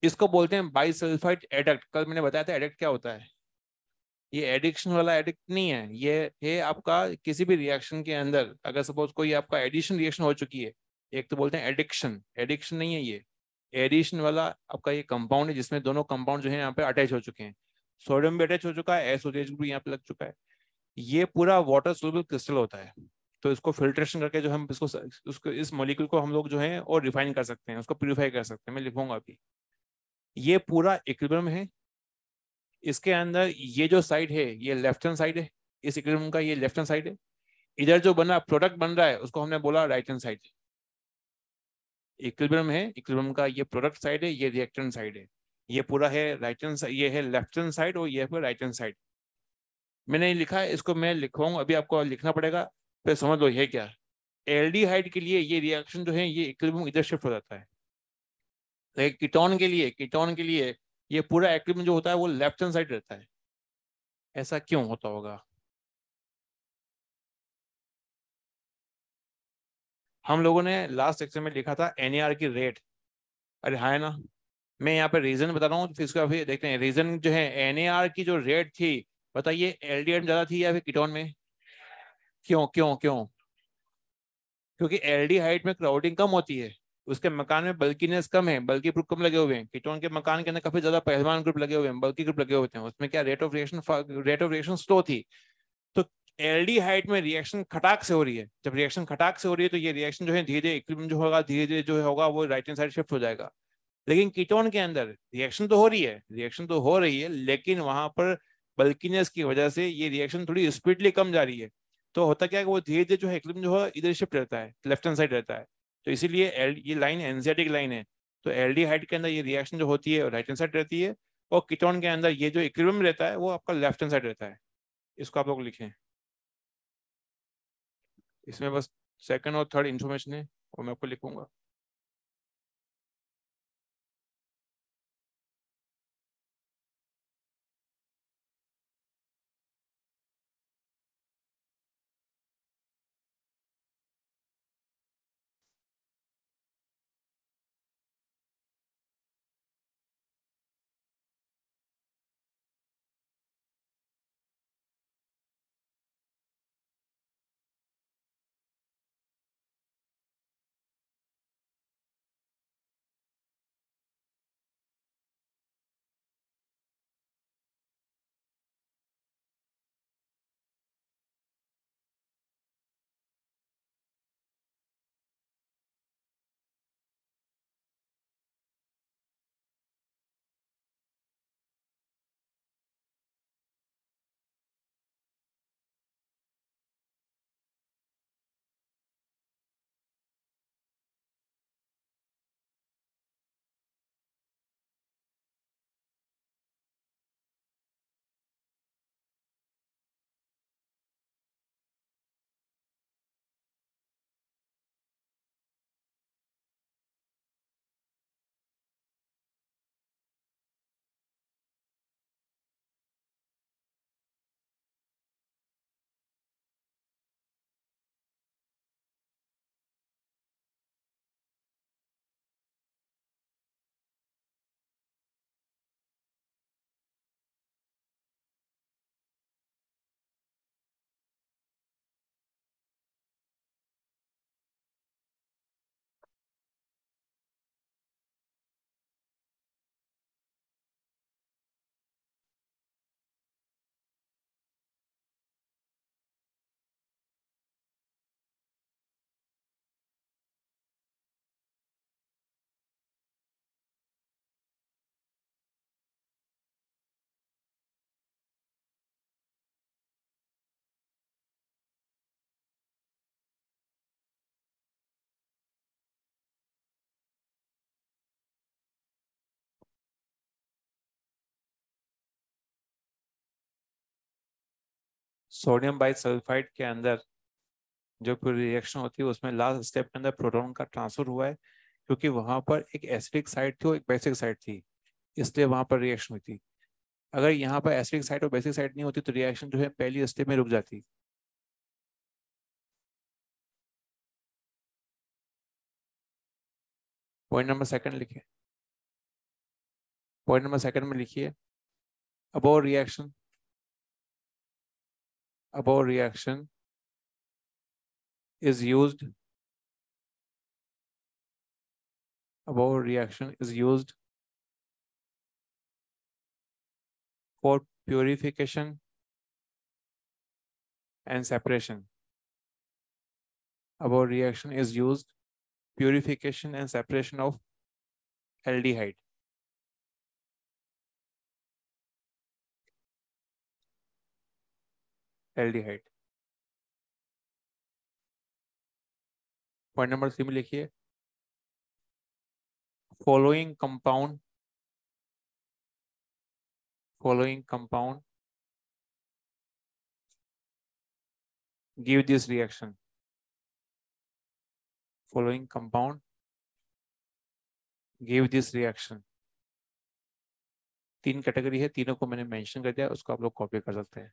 इसको बोलते हैं बाइसल्फाइड एडक्ट। कल मैंने बताया था एडक्ट क्या होता है। ये एडिक्शन वाला एडिक्ट नहीं है, ये है आपका किसी भी रिएक्शन के अंदर अगर सपोज कोई आपका एडिशन रिएक्शन हो चुकी है, एक तो बोलते हैं एडिक्शन, एडिक्शन नहीं है ये, एडिशन वाला आपका ये कंपाउंड है जिसमें दोनों कंपाउंड जो है यहाँ पे अटैच हो चुके हैं। सोडियम भी अटैच हो चुका है, SO3H ग्रुप यहाँ पे लग चुका है। ये पूरा वाटर सोल्यूबल क्रिस्टल होता है। तो इसको फिल्ट्रेशन करके जो हम इसको उसको इस मॉलिक्यूल को हम लोग जो है और रिफाइन कर सकते हैं, उसको प्यूरिफाई कर सकते हैं। मैं लिखूंगा अभी। ये पूरा इक्विलिब्रियम है। इसके अंदर ये जो साइड है ये लेफ्ट हैंड साइड है, इस इक्विलिब्रियम का ये लेफ्ट हैंड साइड है। इधर जो बना प्रोडक्ट बन रहा है उसको हमने बोला राइट हैंड साइड। इक्विलिब्रियम है, इक्विलिब्रियम का ये प्रोडक्ट साइड है, ये रिएक्टेंट साइड है। ये पूरा है राइट हैंड, ये है लेफ्ट हैंड साइड और ये है राइट हैंड साइड। मैंने लिखा है, इसको मैं लिखवाऊंगा, अभी आपको लिखना पड़ेगा, फिर समझ लो ये क्या है। एल्डिहाइड के लिए ये रिएक्शन जो है ये इक्विलिब्रियम इधर शिफ्ट हो जाता है, लेकिन कीटोन के लिए ये पूरा इक्विलिब्रियम जो होता है वो लेफ्ट हैंड साइड रहता है। ऐसा क्यों होता होगा? हम लोगों ने लास्ट सेक्शन में लिखा था NAR की रेट। अरे हाँ है ना, मैं यहाँ पे रीजन बता रहा हूँ, फिर इसका फिर देखते हैं रीजन जो है। NAR की जो रेट थी, बताइए एल्डिहाइड ज्यादा थी या फिर कीटोन में? क्यों क्यों क्यों? क्योंकि एल्डिहाइड में क्राउडिंग कम होती है, उसके मकान में बल्कीनेस कम है, बल्कि ग्रुप कम लगे हुए हैं। कीटोन के मकान के अंदर काफी ज्यादा पहलवान ग्रुप लगे हुए हैं, बल्कि ग्रुप लगे होते हैं। उसमें क्या रेट ऑफ रिएक्शन स्लो थी। तो एल्डिहाइड में रिएक्शन खटाक से हो रही है, जब रिएक्शन खटाक से हो रही है तो ये रिएक्शन जो है धीरे धीरे इक्विलिब्रियम जो होगा, धीरे धीरे जो होगा वो राइट हैंड साइड शिफ्ट हो जाएगा। लेकिन कीटोन के अंदर रिएक्शन तो हो रही है लेकिन वहां पर बल्कीनेस की वजह से ये रिएक्शन थोड़ी स्पीडली कम जा रही है। तो होता क्या है कि वो धीरे धीरे जो है इक्विलिब्रियम जो है इधर शिफ्ट रहता है, लेफ्ट हैंड साइड रहता है। तो इसीलिए ये लाइन एनजेटिक लाइन है। तो एल्डिहाइड के अंदर ये रिएक्शन जो होती है राइट हैंड साइड रहती है, और कीटोन के अंदर ये जो इक्विलिब्रियम रहता है वो आपका लेफ्ट हैंड साइड रहता है। इसको आप लोग लिखें। इसमें बस सेकंड और थर्ड इन्फॉर्मेशन है, और मैं आपको लिखूंगा। सोडियम बाइसल्फाइड के अंदर जो पूरी रिएक्शन होती है उसमें लास्ट स्टेप के अंदर प्रोटॉन का ट्रांसफर हुआ है, क्योंकि वहां पर एक एसिडिक साइड थी और एक बेसिक साइड थी, इसलिए वहां पर रिएक्शन हुई थी। अगर यहाँ पर एसिडिक साइड और बेसिक साइड नहीं होती तो रिएक्शन जो है पहली स्टेप में रुक जाती। पॉइंट नंबर सेकंड लिखिए, पॉइंट नंबर सेकंड में लिखिए, above reaction, above reaction is used, above reaction is used for purification and separation. Above reaction is used purification and separation of aldehyde. Aldehyde. Point number 3 में लिखिए, following compound give this reaction, following compound give this reaction। 3 category है, तीनों को मैंने mention कर दिया, उसको आप लोग कॉपी कर सकते हैं।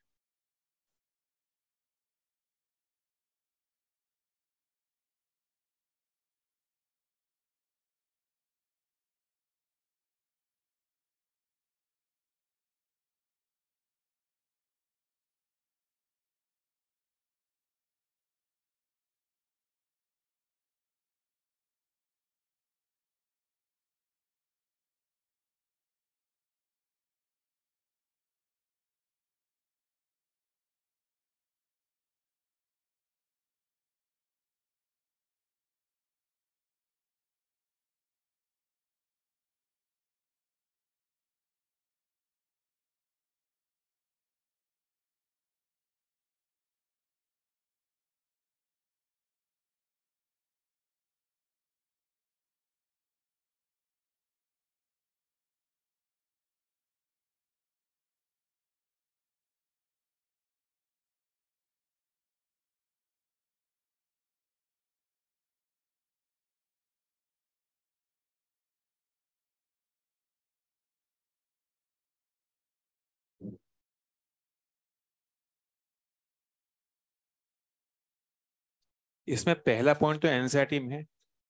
इसमें पहला पॉइंट तो एनसीईआरटी में है,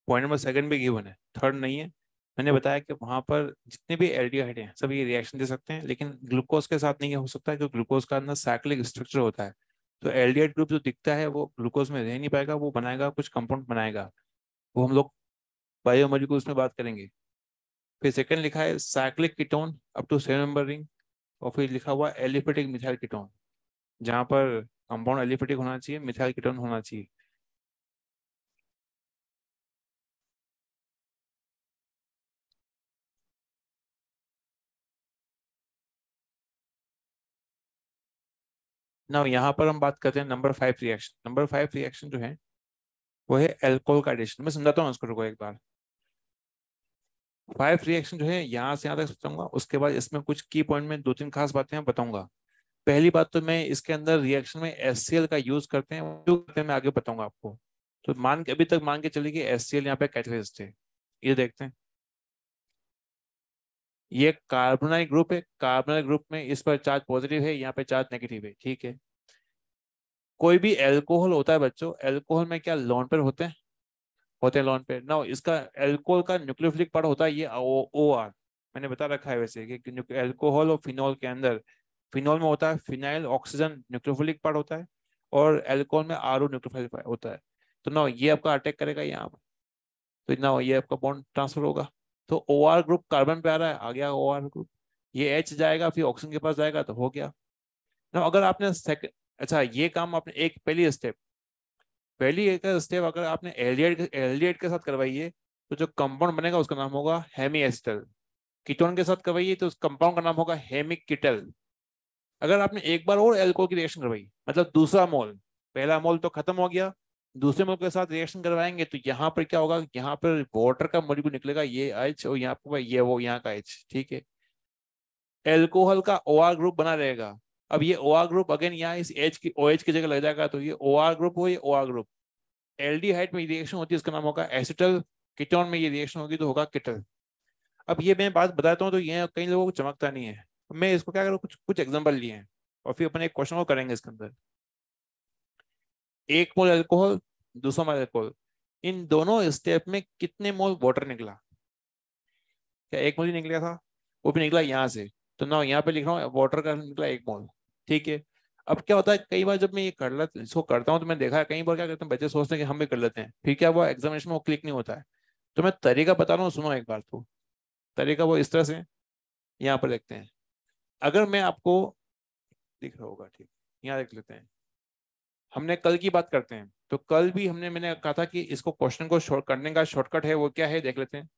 पॉइंट नंबर सेकंड भी गिवन है, थर्ड नहीं है। मैंने बताया कि वहां पर जितने भी एल्डिहाइड हैं सब ये रिएक्शन दे सकते हैं, लेकिन ग्लूकोज के साथ नहीं हो सकता, क्योंकि ग्लूकोज का अंदर साइक्लिक स्ट्रक्चर होता है। तो एल्डिहाइड ग्रुप जो दिखता है वो ग्लूकोज में रह नहीं पाएगा, वो बनाएगा कुछ कंपाउंड बनाएगा, वो हम लोग बायोमोलिक्यूल्स में बात करेंगे। फिर सेकंड लिखा है cyclic ketone up to 7 number ring, और फिर लिखा हुआ एलिफेटिक मिथाइल कीटोन, जहाँ पर कंपाउंड एलिफेटिक होना चाहिए, मिथाइल कीटोन होना चाहिए। ना यहाँ पर हम बात करते हैं नंबर 5 रिएक्शन। नंबर 5 रिएक्शन जो है वो है एल्कोहल का एडिशन। मैं समझाता हूँ इसको, रुको एक बार। 5 रिएक्शन जो है यहाँ से यहाँ तक बताऊंगा, उसके बाद इसमें कुछ की पॉइंट में 2-3 खास बातें हैं बताऊंगा। पहली बात तो मैं इसके अंदर रिएक्शन में HCl का यूज करते हैं, क्यों करते हैं मैं आगे बताऊंगा आपको। तो मान के अभी तक मान के चलिए कि HCl यहाँ पे कैटलिस्ट है। ये देखते हैं, ये कार्बोनाइल ग्रुप है, कार्बोनाइल ग्रुप में इस पर चार्ज पॉजिटिव है, यहाँ पे चार्ज नेगेटिव है, ठीक है। कोई भी एल्कोहल होता है बच्चों, एल्कोहल में क्या लोन पेयर होते हैं लोन पेयर ना। इसका एल्कोहल का न्यूक्लियोफिलिक पार्ट होता है ये OR। मैंने बता रखा है वैसे कि एल्कोहल और फिनॉल के अंदर, फिनॉल में होता है फिनाइल ऑक्सीजन न्यूक्लियोफिलिक पार्ट होता है, और एल्कोहल में RO न्यूक्लियोफिलिक पार्ट होता है। तो ना ये आपका अटैक करेगा यहाँ पर, तो ना ये आपका बॉन्ड ट्रांसफर होगा। तो OR ग्रुप कार्बन पे आ रहा है, आ गया OR ग्रुप, ये H जाएगा फिर ऑक्सीजन के पास जाएगा तो हो गया ना। अगर आपने सेकंड, अच्छा ये काम आपने एक पहली एक स्टेप अगर आपने एल्डिहाइड के साथ करवाइए तो जो कंपाउंड बनेगा उसका नाम होगा हेमी एस्टर। कीटोन के साथ करवाइए तो उस कंपाउंड का नाम होगा हेमिक कीटल। अगर आपने एक बार और एल्कोहल की रिएक्शन करवाई, मतलब दूसरा मोल, पहला मोल तो खत्म हो गया, दूसरे मोल के साथ रिएक्शन करवाएंगे तो यहाँ पर क्या होगा, यहाँ पर वाटर का मॉलिक्यूल निकलेगा ये H, और यहाँ पर ये वो यहाँ का H, ठीक है। एल्कोहल का OR ग्रुप बना रहेगा, अब ये OR ग्रुप अगेन यहाँ इस H की OH की जगह लग जाएगा, तो ये OR ग्रुप हो, ये OR ग्रुप। एल्डिहाइड में रिएक्शन होती है, इसका नाम होगा एसिटल। कीटोन में ये रिएक्शन होगी तो होगा कीटल। अब ये मैं बात बताता हूँ तो ये कई लोगों को चमकता नहीं है। मैं इसको क्या करूँ, कुछ कुछ एग्जांपल लिए हैं और फिर अपने एक क्वेश्चन को करेंगे इसके अंदर। 1 मोल अल्कोहल, 200 मोल अल्कोहल, इन दोनों स्टेप में कितने मोल वाटर निकला? क्या 1 मोल ही निकला था? वो भी निकला यहाँ से, तो ना यहाँ पे लिख रहा हूँ वाटर का निकला 1 मोल। ठीक है। अब क्या होता है, कई बार जब मैं ये इसको करता हूँ तो मैं देखा है कई बार क्या करते हैं बच्चे, सोचते हैं कि हम भी कर लेते हैं, फिर क्या वो एग्जामिनेशन में वो क्लिक नहीं होता है। तो मैं तरीका बता रहा हूँ, सुनो एक बार। तो तरीका वो इस तरह से, यहाँ पर देखते हैं। अगर मैं आपको दिख रहा होगा, ठीक, यहाँ देख लेते हैं। हमने कल की बात करते हैं, तो कल भी मैंने कहा था कि इसको क्वेश्चन को शॉर्ट करने का शॉर्टकट है, वो क्या है देख लेते हैं।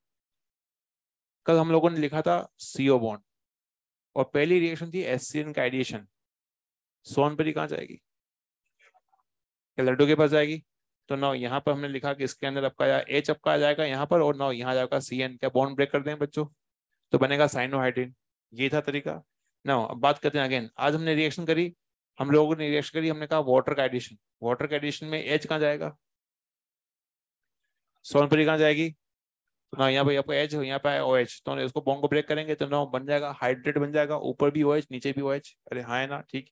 कल हम लोगों ने लिखा था CO बॉन्ड, और पहली रिएक्शन थी HCN का एडिशन। सोनपरी कहाँ जाएगी? क्या लड्डू के पास जाएगी? तो नौ यहाँ पर हमने लिखा कि इसके अंदर आपका H आपका आ जाएगा यहाँ पर, और नौ यहाँ जाएगा CN। क्या बॉन्ड ब्रेक कर दें बच्चों? तो बनेगा साइनोहाइड्रिन। ये था तरीका। ना अब बात करते हैं अगेन। आज हमने रिएक्शन करी, हम लोगों ने रिएक्शन करी, हमने कहा वाटर का एडिशन। वाटर का एडिशन में H कहाँ जाएगा? सोनपरी कहाँ जाएगी? तो ना यहाँ पे आपको H, यहाँ पे आया OH, तो इसको बॉन्ड को ब्रेक करेंगे तो ना बन जाएगा हाइड्रेट, बन जाएगा। ऊपर भी OH नीचे भी OH। अरे हाँ है ना, ठीक।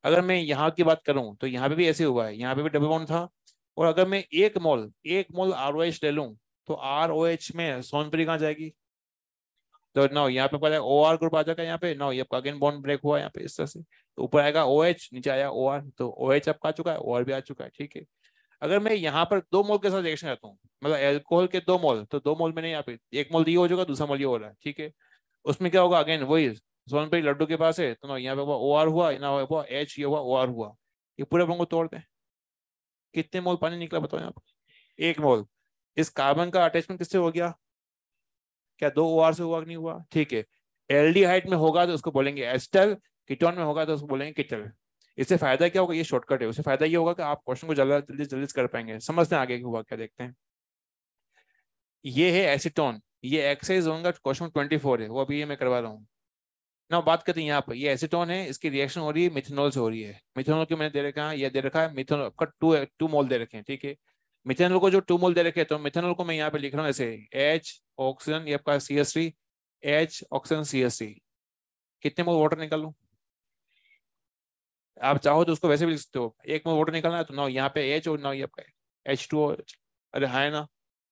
अगर मैं यहाँ की बात करूं तो यहाँ पे भी ऐसे हुआ है, यहाँ पे भी डबल बॉन्ड था। और अगर मैं 1 मोल ROH ले लूं तो ROH में सोनपरी कहाँ जाएगी? तो ना यहाँ पे पहले OR ग्रुप आ जाएगा, यहाँ पे ना ये अगेन बॉन्ड ब्रेक हुआ यहाँ पे इस तरह से, तो ऊपर आएगा OH, नीचे आया OR, तो OH आपका आ चुका है, OR भी आ चुका है। ठीक है। अगर मैं यहाँ पर 2 मोल के साथ रिएक्शन करता हूँ, मतलब एल्कोहल के 2 मोल, तो 2 मोल में नहीं, यहाँ पे 1 मोल ये हो जाएगा, दूसरा मोल ये हो रहा है। ठीक है। उसमें क्या होगा, अगेन वही, सोनपरी लड्डू के पास है, तो ना यहाँ पे हुआ OR हुआ, ना हुआ H, ये हुआ OR हुआ। ये पूरे बॉन्ड को तोड़ दें, कितने मोल पानी निकला बताओ यहाँ पे? 1 मोल। इस कार्बन का अटैचमेंट किससे हो गया? क्या 2 OR से हुआ कि नहीं हुआ? ठीक है। एल्डिहाइड में होगा तो उसको बोलेंगे एस्टर, कीटोन में होगा तो उसको बोलेंगे कीटल। इससे फायदा क्या होगा, ये शॉर्टकट है। उससे फायदा ये होगा कि आप क्वेश्चन को जल्दी जल्दी कर पाएंगे। समझते हैं आगे हुआ क्या, देखते हैं। ये है एसीटोन, ये एक्सरसाइज होगा क्वेश्चन 24 है, वो अभी ये मैं करवा रहा हूँ ना। बात करते हैं यहाँ पर, ये एसीटोन है, इसकी रिएक्शन हो रही है मिथेनॉल से हो रही है। मिथेनॉल की मैंने दे रखा है, ये दे रखा है मिथेनॉल का 2 मोल दे रखे हैं। ठीक है। मिथेनॉल को जो 2 मोल दे रखे हैं, तो मिथेनॉल को मैं यहाँ पे लिख रहा हूँ ऐसे, H ऑक्सीजन, ये आपका CH3, H ऑक्सीजन CH3। कितने मोल वाटर निकालूं? आप चाहो तो उसको वैसे भी लिख सकते हो, 1 मोल वाटर निकालना है तो ना यहाँ पे H और ना ये आपका H2O। अरे हाँ है ना,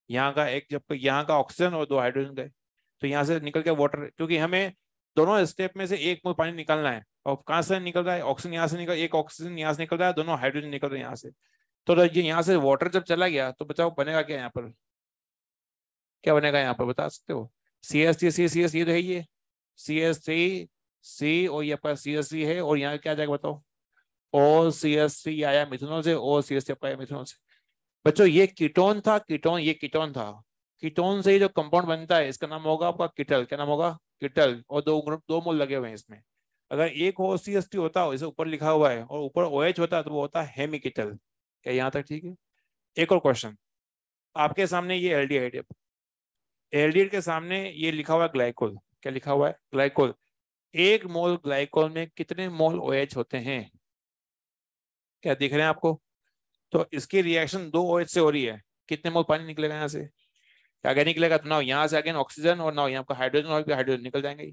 यहाँ का एक, जब यहाँ का ऑक्सीजन और 2 हाइड्रोजन गए, तो यहाँ से निकल के वाटर, क्योंकि हमें दोनों स्टेप में से 1 मोल पानी निकालना है। और कहाँ से निकल रहा है? ऑक्सीजन यहाँ से निकल, एक ऑक्सीजन यहाँ से निकल रहा है, दोनों हाइड्रोजन निकल रहे हैं यहाँ से। तो ये यहाँ से वाटर जब चला गया तो बताओ बनेगा क्या यहाँ पर? क्या बनेगा यहाँ पर बता सकते हो? CH3 ये तो है, ये CH3 और ये आपका CH3 है, और यहाँ क्या जाएगा बताओ? OCH3 आया मिथेनॉल से, OCH3 आपका आया मिथेनॉल से। बच्चों ये कीटोन था, कीटोन, ये कीटोन था। कीटोन से ही जो कंपाउंड बनता है इसका नाम होगा आपका कीटल। क्या नाम होगा? कीटल। और 2 मोल लगे हुए हैं इसमें। अगर एक OCH3 होता हो, इसे ऊपर लिखा हुआ है, और ऊपर OH होता तो वो होता है हेमिकीटल। क्या यहाँ तक ठीक है? एक और क्वेश्चन आपके सामने, ये एल्डिहाइड है। एल्डिहाइड के सामने ये लिखा हुआ है ग्लाइकोल। क्या लिखा हुआ है? ग्लाइकोल। 1 मोल ग्लाइकोल में कितने मोल OH होते हैं? क्या दिख रहे हैं आपको? तो इसकी रिएक्शन 2 OH से हो रही है, कितने मोल पानी निकलेगा यहाँ से? आगे निकलेगा तो ना यहाँ से अगेन ऑक्सीजन, और ना यहाँ का हाइड्रोजन, और भी हाइड्रोजन निकल जाएंगे।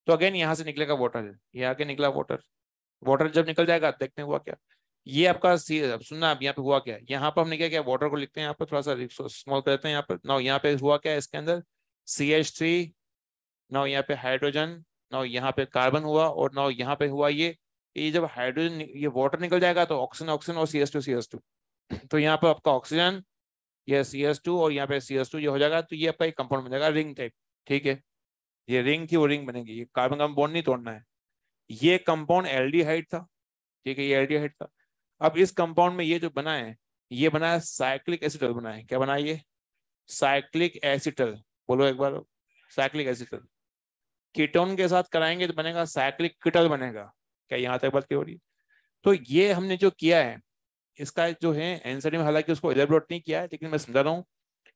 तो अगेन यहाँ से निकलेगा वाटर, ये आगे निकला वाटर। वाटर जब निकल जाएगा देखते हैं हुआ क्या। ये आपका सी, अब सुनना, अब यहाँ पे हुआ क्या। यहाँ पर हमने क्या किया, वाटर को लिखते हैं यहाँ पर, थोड़ा सा स्मॉल कर देते हैं यहाँ पर ना। यहाँ पे हुआ क्या इसके अंदर? CH3, ना यहाँ पे हाइड्रोजन, ना यहाँ पे कार्बन हुआ, और ना यहाँ पे हुआ ये जब हाइड्रोजन, ये वाटर निकल जाएगा तो ऑक्सीजन ऑक्सीजन और CH2 तो यहाँ पर आपका ऑक्सीजन, ये CH2 और यहाँ पे CH2 ये हो जाएगा, तो ये आपका एक कंपाउंड बन जाएगा रिंग टाइप। ठीक है। ये रिंग थी, वो रिंग बनेगी। ये कार्बन का बॉन्ड नहीं तोड़ना है। ये कंपाउंड एल्डिहाइड था। ठीक है, ये एल्डिहाइड था। अब इस कंपाउंड में ये जो बना है, ये बना है साइक्लिक एसिटल बना है। क्या बना है ये? Cyclic acetal. बोलो एक बार, साइक्लिक एसिटल। कीटोन के साथ कराएंगे तो बनेगा साइक्लिक कीटल बनेगा। क्या यहाँ तक बात क्लियर हो रही है? तो ये हमने जो किया है, इसका जो है आंसर में, हालांकि उसको एलेबोरेट नहीं किया है, लेकिन मैं समझा रहा हूँ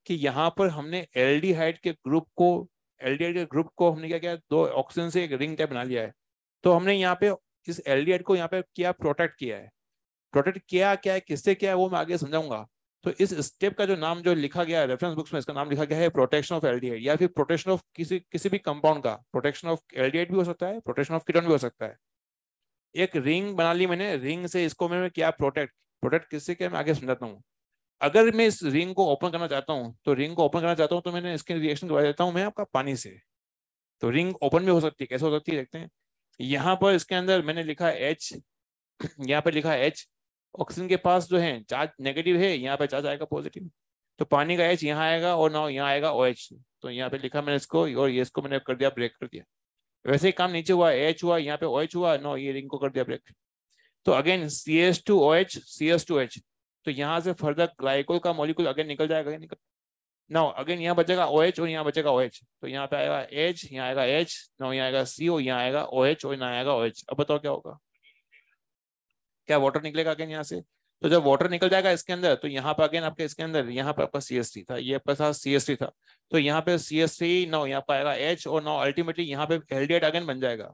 कि यहाँ पर हमने एल्डिहाइड के ग्रुप को हमने क्या किया, 2 ऑक्सीजन से एक रिंग टाइप बना लिया है। तो हमने यहाँ पे इस एल्डिहाइड को यहाँ पे क्या प्रोटेक्ट किया है, प्रोटेक्ट किया क्या है, किससे किया है, वो मैं आगे समझाऊंगा। तो इस स्टेप का जो नाम जो लिखा गया है रेफरेंस बुक्स में, इसका नाम लिखा गया है प्रोटेक्शन ऑफ एल्डिहाइड, या फिर प्रोटेक्शन ऑफ किसी किसी भी कंपाउंड का। प्रोटेक्शन ऑफ एल्डिहाइड भी हो सकता है, प्रोटेक्शन ऑफ कीटोन भी हो सकता है। एक रिंग बना ली मैंने, रिंग से इसको मैंने क्या प्रोटेक्ट, प्रोटेक्ट किससे किया मैं आगे समझाता हूँ। अगर मैं इस रिंग को ओपन करना चाहता हूँ, तो रिंग को ओपन करना चाहता हूँ तो मैंने इसके रिएक्शन करवा देता हूँ मैं आपका पानी से। तो रिंग ओपन भी हो सकती है, कैसे हो सकती है देखते हैं। यहाँ पर इसके अंदर मैंने लिखा है एच, यहाँ पे लिखा है एच। ऑक्सीजन के पास जो है चार्ज नेगेटिव है, यहाँ पे चार्ज आएगा पॉजिटिव। तो पानी का एच यहाँ आएगा और ना यहाँ आएगा ओ एच। तो यहाँ पे लिखा मैंने इसको, और ये इसको मैंने कर दिया ब्रेक कर दिया। वैसे ही काम नीचे हुआ, एच हुआ, यहाँ पे ओ एच हुआ, नो ये रिंग को कर दिया ब्रेक। तो again C H two O H, C H two H. तो यहाँ से फर्दर ग्लाइकोल का मॉलिक्यूल अगेन निकल जाएगा, निकल ना अगेन यहाँ बचेगा ओ एच और यहाँ बचेगा ओ एच। तो यहाँ पे आएगा एच, यहाँ आएगा एच, ना यहाँ आएगा सी ओ, यहाँ आएगा ओ एच और यहाँ आएगा ओ एच। अब बताओ क्या होगा, क्या वाटर निकलेगा अगेन यहाँ से। तो जब वाटर निकल जाएगा इसके अंदर, तो यहाँ पे अगेन आपके इसके अंदर, यहाँ पे आपका सी एस थ्री था, ये आपका था सी एस थ्री था। तो यहाँ पे सी एस थ्री नौ, यहाँ पे आएगा एच, और नौ अल्टीमेटली यहाँ पे एल्डिहाइड अगेन बन जाएगा।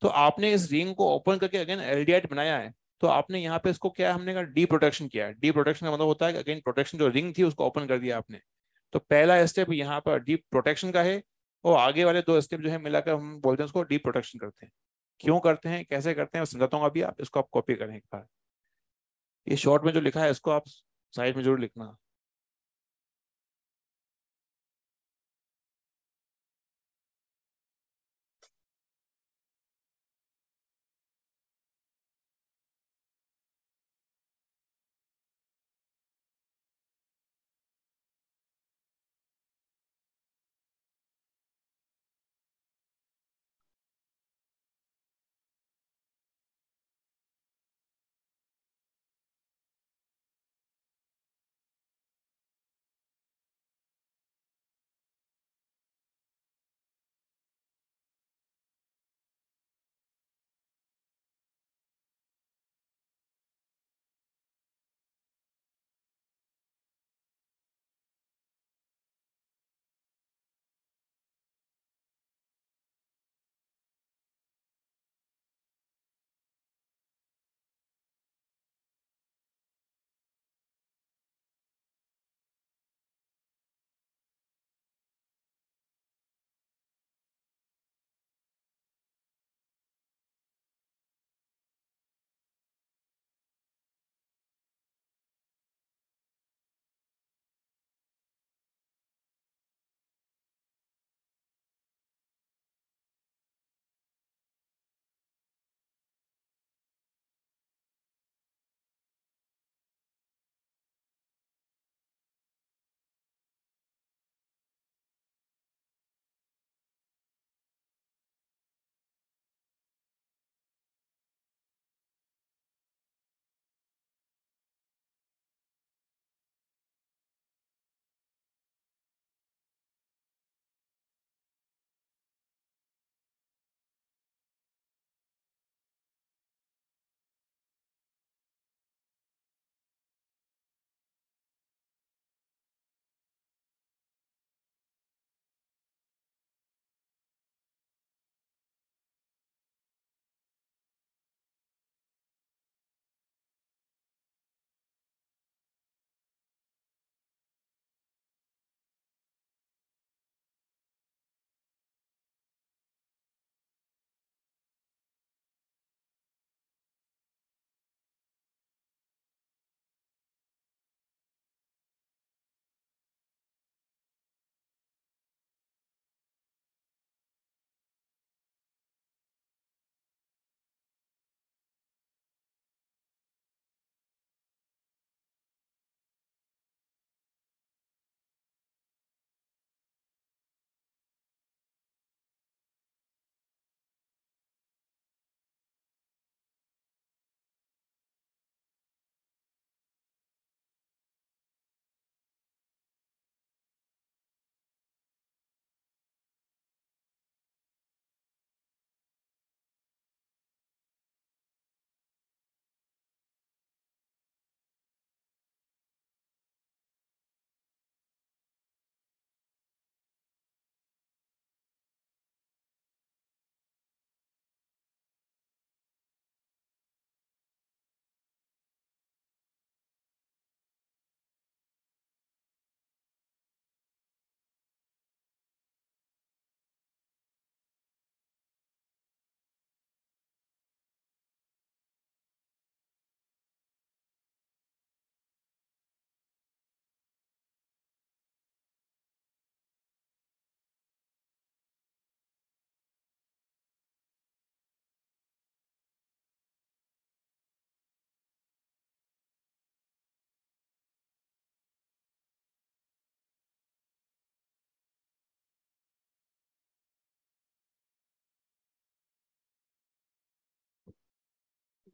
तो आपने इस रिंग को ओपन करके अगेन एल्डिहाइड बनाया है। तो आपने यहाँ पे इसको क्या, हमने कहा डी प्रोटेक्शन किया है। डी प्रोटेक्शन का मतलब होता है कि अगेन प्रोटेक्शन, जो रिंग थी उसको ओपन कर दिया आपने। तो पहला स्टेप यहाँ पर डीप प्रोटेक्शन का है, और आगे वाले दो स्टेप जो है मिलाकर हम बोलते हैं उसको डीप प्रोटेक्शन करते हैं। क्यों करते हैं, कैसे करते हैं, मैं समझाता हूँ अभी, आप इसको आप कॉपी करें एक बार। ये शॉर्ट में जो लिखा है इसको आप साइड में जरूर लिखना।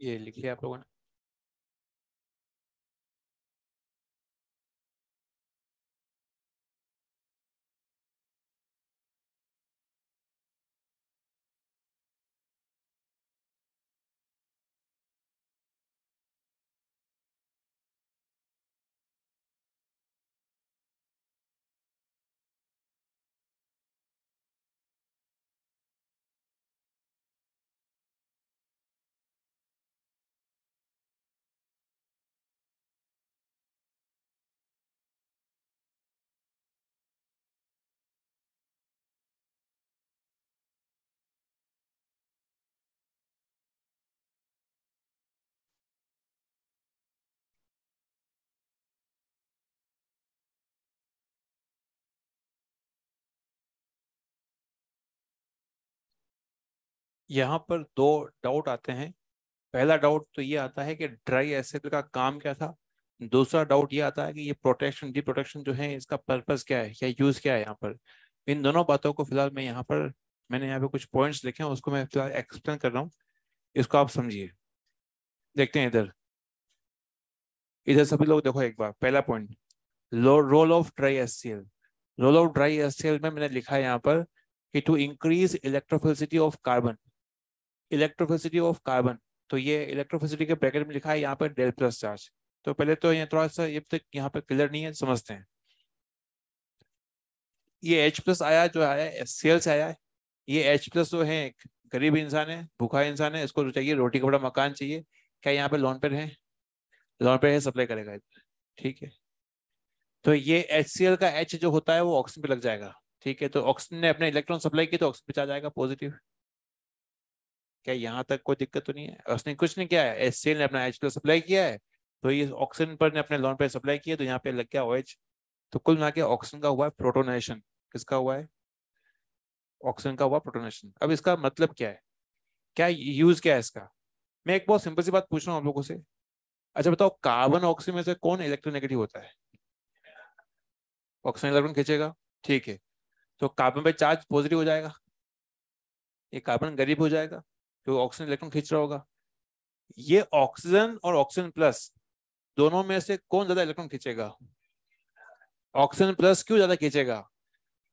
ये लिख लिया आप लोगों ने? यहाँ पर दो डाउट आते हैं। पहला डाउट तो ये आता है कि ड्राई एसिड का काम क्या था। दूसरा डाउट ये आता है कि ये प्रोटेक्शन डी प्रोटेक्शन जो है इसका पर्पस क्या है या यूज क्या है यहाँ पर। इन दोनों बातों को फिलहाल मैं यहाँ पर, मैंने यहाँ पे कुछ पॉइंट्स लिखे हैं, उसको मैं फिलहाल एक्सप्लेन कर रहा हूँ। इसको आप समझिए। देखते हैं इधर। इधर सभी लोग देखो एक बार। पहला point, role of dry HCl. Role of dry HCl में मैंने लिखा है यहाँ पर कि to increase electrophilicity of carbon. Electrophilicity of carbon, तो ये इलेक्ट्रोफिलिसिटी के ब्रैकेट में लिखा है यहाँ पर डेल प्लस चार्ज। तो पहले तो ये थोड़ा सा ये तक यहाँ पे क्लियर नहीं है, समझते हैं। ये H प्लस आया, जो आया HCl से आया है। ये H प्लस जो है एक गरीब इंसान है, भूखा इंसान है, इसको चाहिए रोटी कपड़ा मकान चाहिए। क्या यहाँ पे लोन पे है? लोन पे है, सप्लाई करेगा इधर। ठीक है। तो ये HCl का H जो होता है वो ऑक्सीजन पे लग जाएगा। ठीक है, तो ऑक्सीजन ने अपने इलेक्ट्रॉन सप्लाई की तो ऑक्सीजन पे आ जाएगा पॉजिटिव। क्या यहाँ तक कोई दिक्कत तो नहीं है? उसने कुछ नहीं किया है, HCl ने अपना H प्लस सप्लाई किया है, तो ये ऑक्सीजन पर ने अपने लोन पे सप्लाई किया, तो यहाँ पे लग गया OH। तो कुल मिला के ऑक्सीजन का हुआ है प्रोटोनेशन। किसका हुआ है? ऑक्सीजन का हुआ प्रोटोनेशन। अब इसका मतलब क्या है, क्या यूज क्या है इसका? मैं एक बहुत सिंपल सी बात पूछ रहा हूँ आप लोगों से। अच्छा बताओ, कार्बन ऑक्सीजन में से कौन इलेक्ट्रोनेगेटिव होता है? ऑक्सीजन इलेक्ट्रॉन खींचेगा। ठीक है, तो कार्बन पे चार्ज पॉजिटिव हो जाएगा, ये कार्बन गरीब हो जाएगा क्योंकि ऑक्सीजन इलेक्ट्रॉन खींच रहा होगा। ये ऑक्सीजन और ऑक्सीजन प्लस दोनों में से कौन ज्यादा इलेक्ट्रॉन खींचेगा? ऑक्सीजन प्लस क्यों ज्यादा खींचेगा?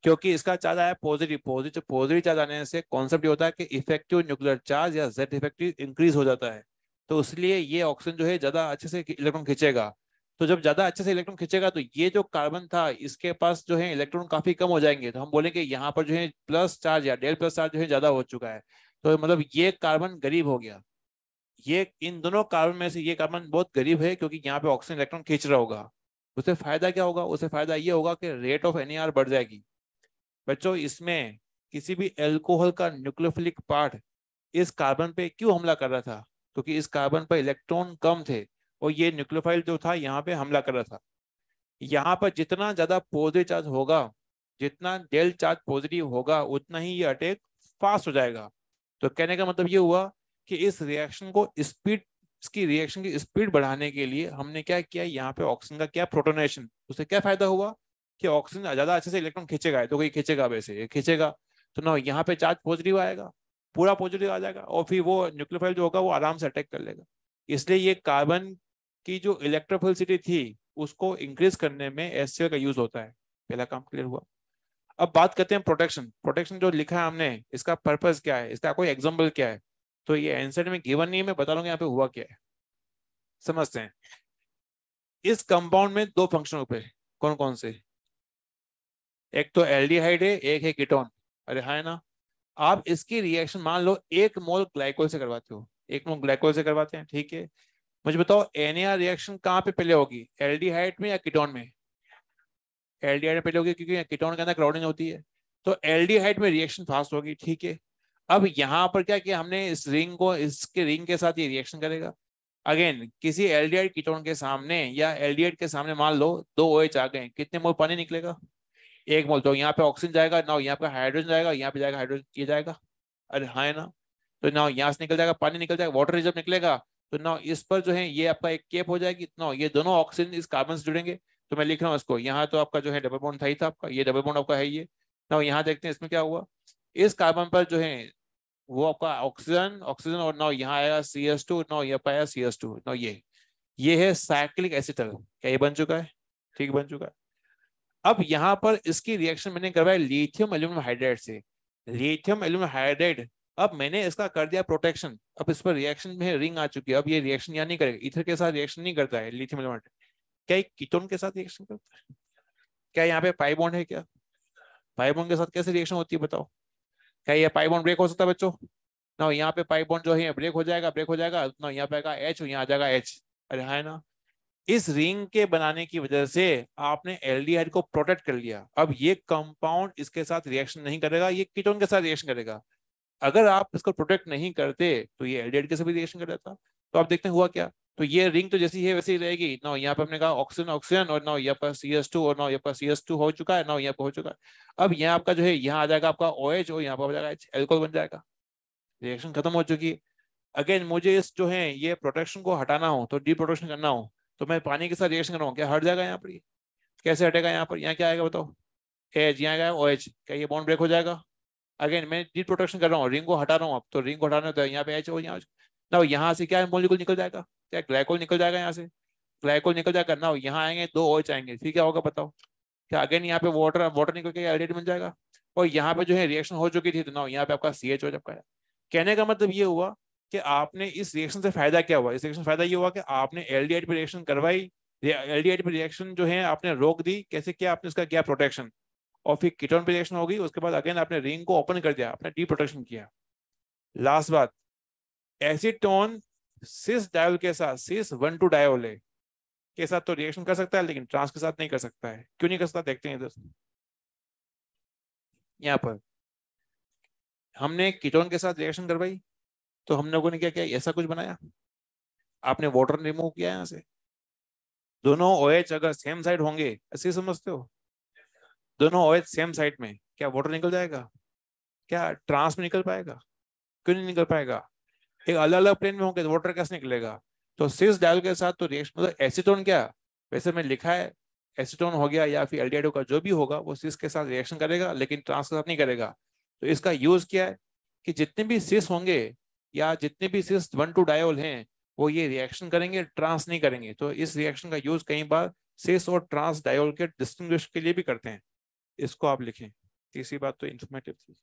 क्योंकि इसका चार्ज आया पॉजिटिव। पॉजिटिव पॉजिटिव चार्ज आने से कॉन्सेप्ट ये होता है कि इफेक्टिव न्यूक्लियर चार्ज या जेड इफेक्टिव इंक्रीज हो जाता है। तो इसलिए ये ऑक्सीजन जो है ज्यादा अच्छे से इलेक्ट्रॉन खींचेगा। तो जब ज्यादा अच्छे से इलेक्ट्रॉन खींचेगा तो ये जो कार्बन था इसके पास जो है इलेक्ट्रॉन काफी कम हो जाएंगे, तो हम बोलेंगे यहाँ पर जो है प्लस चार्ज या डेल प्लस चार्ज जो है ज्यादा हो चुका है। तो मतलब ये कार्बन गरीब हो गया। ये इन दोनों कार्बन में से ये कार्बन बहुत गरीब है क्योंकि यहाँ पे ऑक्सीजन इलेक्ट्रॉन खींच रहा होगा। उसे फायदा क्या होगा? उसे फायदा ये होगा कि रेट ऑफ NAR बढ़ जाएगी। बच्चों, इसमें किसी भी एल्कोहल का न्यूक्लियोफिलिक पार्ट इस कार्बन पे क्यों हमला कर रहा था? क्योंकि इस कार्बन पर इलेक्ट्रॉन कम थे और ये न्यूक्लियोफाइल जो था यहाँ पे हमला कर रहा था। यहाँ पर जितना ज्यादा पॉजिटिव चार्ज होगा, जितना डेल चार्ज पॉजिटिव होगा, उतना ही ये अटैक फास्ट हो जाएगा। तो कहने का मतलब ये हुआ कि इस रिएक्शन को स्पीड, इसकी रिएक्शन की स्पीड बढ़ाने के लिए हमने क्या किया, यहाँ पे ऑक्सीजन का क्या प्रोटोनेशन। उससे क्या फायदा हुआ कि ऑक्सीजन ज्यादा अच्छे से इलेक्ट्रॉन खींचेगा, तो कोई खींचेगा, वैसे ये खींचेगा, तो ना यहाँ पे चार्ज पॉजिटिव आएगा, पूरा पॉजिटिव आ जाएगा, और फिर वो न्यूक्लियोफाइल जो होगा वो आराम से अटैक कर लेगा। इसलिए ये कार्बन की जो इलेक्ट्रोफिलिसिटी थी उसको इंक्रीज करने में HCl का यूज होता है। पहला काम क्लियर हुआ। अब बात करते हैं प्रोटेक्शन। प्रोटेक्शन जो लिखा है हमने, इसका पर्पस क्या है, इसका कोई एग्जाम्पल क्या है? तो ये आंसर में गिवन नहीं है, मैं बता रहा हूँ यहाँ पे हुआ क्या है, समझते हैं। इस कंपाउंड में दो फंक्शन होते हैं, कौन कौन से? एक तो एल्डिहाइड है, एक है कीटोन। अरे हाँ, है ना। आप इसकी रिएक्शन मान लो 1 मोल ग्लाइकोल से करवाते हो, 1 मोल ग्लाइकोल से करवाते हैं, ठीक है। मुझे बताओ NAR रिएक्शन कहाँ पे पहले होगी, एल्डिहाइड में या कीटोन में? एल्डिहाइड में पहले होगी क्योंकि कीटोन के अंदर क्राउडिंग होती है। तो एल्डिहाइड में रिएक्शन फास्ट होगी, ठीक है। अब यहाँ पर क्या किया हमने, इस रिंग को इसके रिंग के साथ ये रिएक्शन करेगा। अगेन किसी एल्डिहाइड कीटोन के सामने या एल्डिहाइड के सामने मान लो 2 OH आ गए, कितने मोल पानी निकलेगा? 1 मोल। तो यहाँ पे ऑक्सीजन जाएगा ना, यहाँ पे हाइड्रोजन जाएगा, यहाँ पे जाएगा हाइड्रोजन, ये जाएगा। अरे हाँ, है ना। तो ना यहाँ से निकल जाएगा, पानी निकल जाएगा, वाटर रिजर्व निकलेगा। तो ना इस पर जो है ये आपका एक केप हो जाएगी, ना ये दोनों ऑक्सीजन इस कार्बन से जुड़ेंगे। तो मैं लिख रहा हूँ इसको, यहाँ तो आपका जो है डबल बॉन्ड था ही था आपका, ये डबल बॉन्ड आपका है ये। ना यहाँ देखते हैं इसमें क्या हुआ। इस कार्बन पर जो है वो आपका ऑक्सीजन ऑक्सीजन, और नाउ यहाँ आएगा CS2, नाउ यहाँ पाया CS2, नाउ ये है साइक्लिक एसिटल। क्या ये बन चुका है? ठीक, बन चुका है। अब यहाँ पर इसकी रिएक्शन मैंने करवाया लिथियम एल्यूमिनियम हाइड्राइड से। लिथियम एल्यूमिनियम हाइड्राइड, अब मैंने इसका कर दिया प्रोटेक्शन। अब इस पर रिएक्शन में रिंग आ चुकी है। अब ये रिएक्शन यहाँ नहीं करेगा, ईथर के साथ रिएक्शन नहीं करता है लिथियम एल्यूमिनियम हाइड्राइड। क्या ये कीटोन के साथ रिएक्शन करता है? क्या यहाँ पे पाई बॉन्ड है क्या? पाई बॉन्ड के साथ कैसे रिएक्शन होती है बताओ? क्या ये पाई बॉन्ड ब्रेक हो सकता है बच्चों? ना यहाँ पे पाई बॉन्ड जो है ब्रेक हो जाएगा, ब्रेक हो जाएगा ना, यहाँ पे आएगा H, यहाँ आ जाएगा H। अरे है ना। इस रिंग के बनाने की वजह से आपने एल्डिहाइड को प्रोटेक्ट कर लिया। अब ये कंपाउंड इसके साथ रिएक्शन नहीं करेगा, ये कीटोन के साथ रिएक्शन करेगा। अगर आप इसको प्रोटेक्ट नहीं करते तो ये एल्डिहाइड के साथ भी रिएक्शन कर देता। तो आप देखते हैं हुआ क्या। तो ये रिंग तो जैसी है वैसे ही रहेगी ना। यहाँ पे हमने कहा ऑक्सीजन ऑक्सीजन, और ना यहाँ पर CS2, और ना यहाँ पर CS2 हो चुका है, ना यहाँ पर हो चुका है। अब यहाँ आपका जो है यहाँ आ जाएगा आपका OH, और यहाँ पर हो जाएगा H, एल्कोहल बन जाएगा। रिएक्शन खत्म हो चुकी है। अगेन मुझे इस जो है ये प्रोटेक्शन को हटाना हो, तो डी प्रोटेक्शन करना हो, तो मैं पानी के साथ रिएक्शन कर रहा हूँ, क्या हट जाएगा यहाँ पर ये? कैसे हटेगा यहाँ पर? यहाँ क्या आएगा बताओ? एच, यहाँ आएगा OH, क्या ये बॉन्ड ब्रेक हो जाएगा? अगेन मैं डी प्रोटेक्शन कर रहा हूँ, रिंग को हटा रहा हूँ। अब तो रिंग को हटाना होता है, यहाँ पे H हो, ना यहाँ से क्या मॉलिक्यूल निकल जाएगा? क्या ग्लाइकोल निकल जाएगा यहाँ से? ग्लाइकोल निकल जाएगा ना, यहाँ आएंगे दो OH आएंगे, फिर क्या होगा बताओ? क्या अगेन यहाँ पे वाटर वाटर निकल के एल्डिहाइड बन जाएगा? और यहाँ पे जो है रिएक्शन हो चुकी थी, तो ना यहाँ पे आपका CH हो चुका है। कहने का मतलब ये हुआ कि आपने इस रिएक्शन से फायदा क्या हुआ? इस रिएक्शन से फायदा ये हुआ कि आपने एल्डिहाइड पे रिएक्शन करवाई, एल्डिहाइड पे रिएक्शन जो है आपने रोक दी। कैसे किया आपने? इसका किया प्रोटेक्शन। और फिर कीटोन पे रिएक्शन होगी, उसके बाद अगेन आपने रिंग को ओपन कर दिया, आपने डी प्रोटेक्शन किया। लास्ट बात, एसीटोन सिस डायोल के साथ, सिस 1,2 डायोल है के साथ तो रिएक्शन कर सकता है, लेकिन ट्रांस के साथ नहीं कर सकता है। क्यों नहीं कर सकता? देखते हैं इधर। यहाँ पर हमने कीटोन के साथ रिएक्शन करवाई, तो हम लोगों ने क्या किया? ऐसा कुछ बनाया, आपने वाटर रिमूव किया यहाँ से। दोनों OH अगर सेम साइड होंगे, ऐसे ही समझते हो? दोनों OH सेम साइड में, क्या वाटर निकल जाएगा? क्या ट्रांस में निकल पाएगा? क्यों नहीं निकल पाएगा? एक अलग अलग प्लेन में होंगे तो वाटर कैसे निकलेगा? तो सिस डायल के साथ तो रिएक्शन, मतलब एसीटोन क्या, वैसे में लिखा है एसीटोन हो गया या फिर एल्डिहाइड का जो भी होगा, वो सिस के साथ रिएक्शन करेगा, लेकिन ट्रांस के साथ नहीं करेगा। तो इसका यूज क्या है कि जितने भी सिस होंगे या जितने भी सिस 1,2 डायोल हैं, वो ये रिएक्शन करेंगे, ट्रांस नहीं करेंगे। तो इस रिएक्शन का यूज कई बार सिस और ट्रांस डायोल के डिस्टिंग्विश के लिए भी करते हैं। इसको आप लिखें। तीसरी बात तो इंफॉर्मेटिव थी।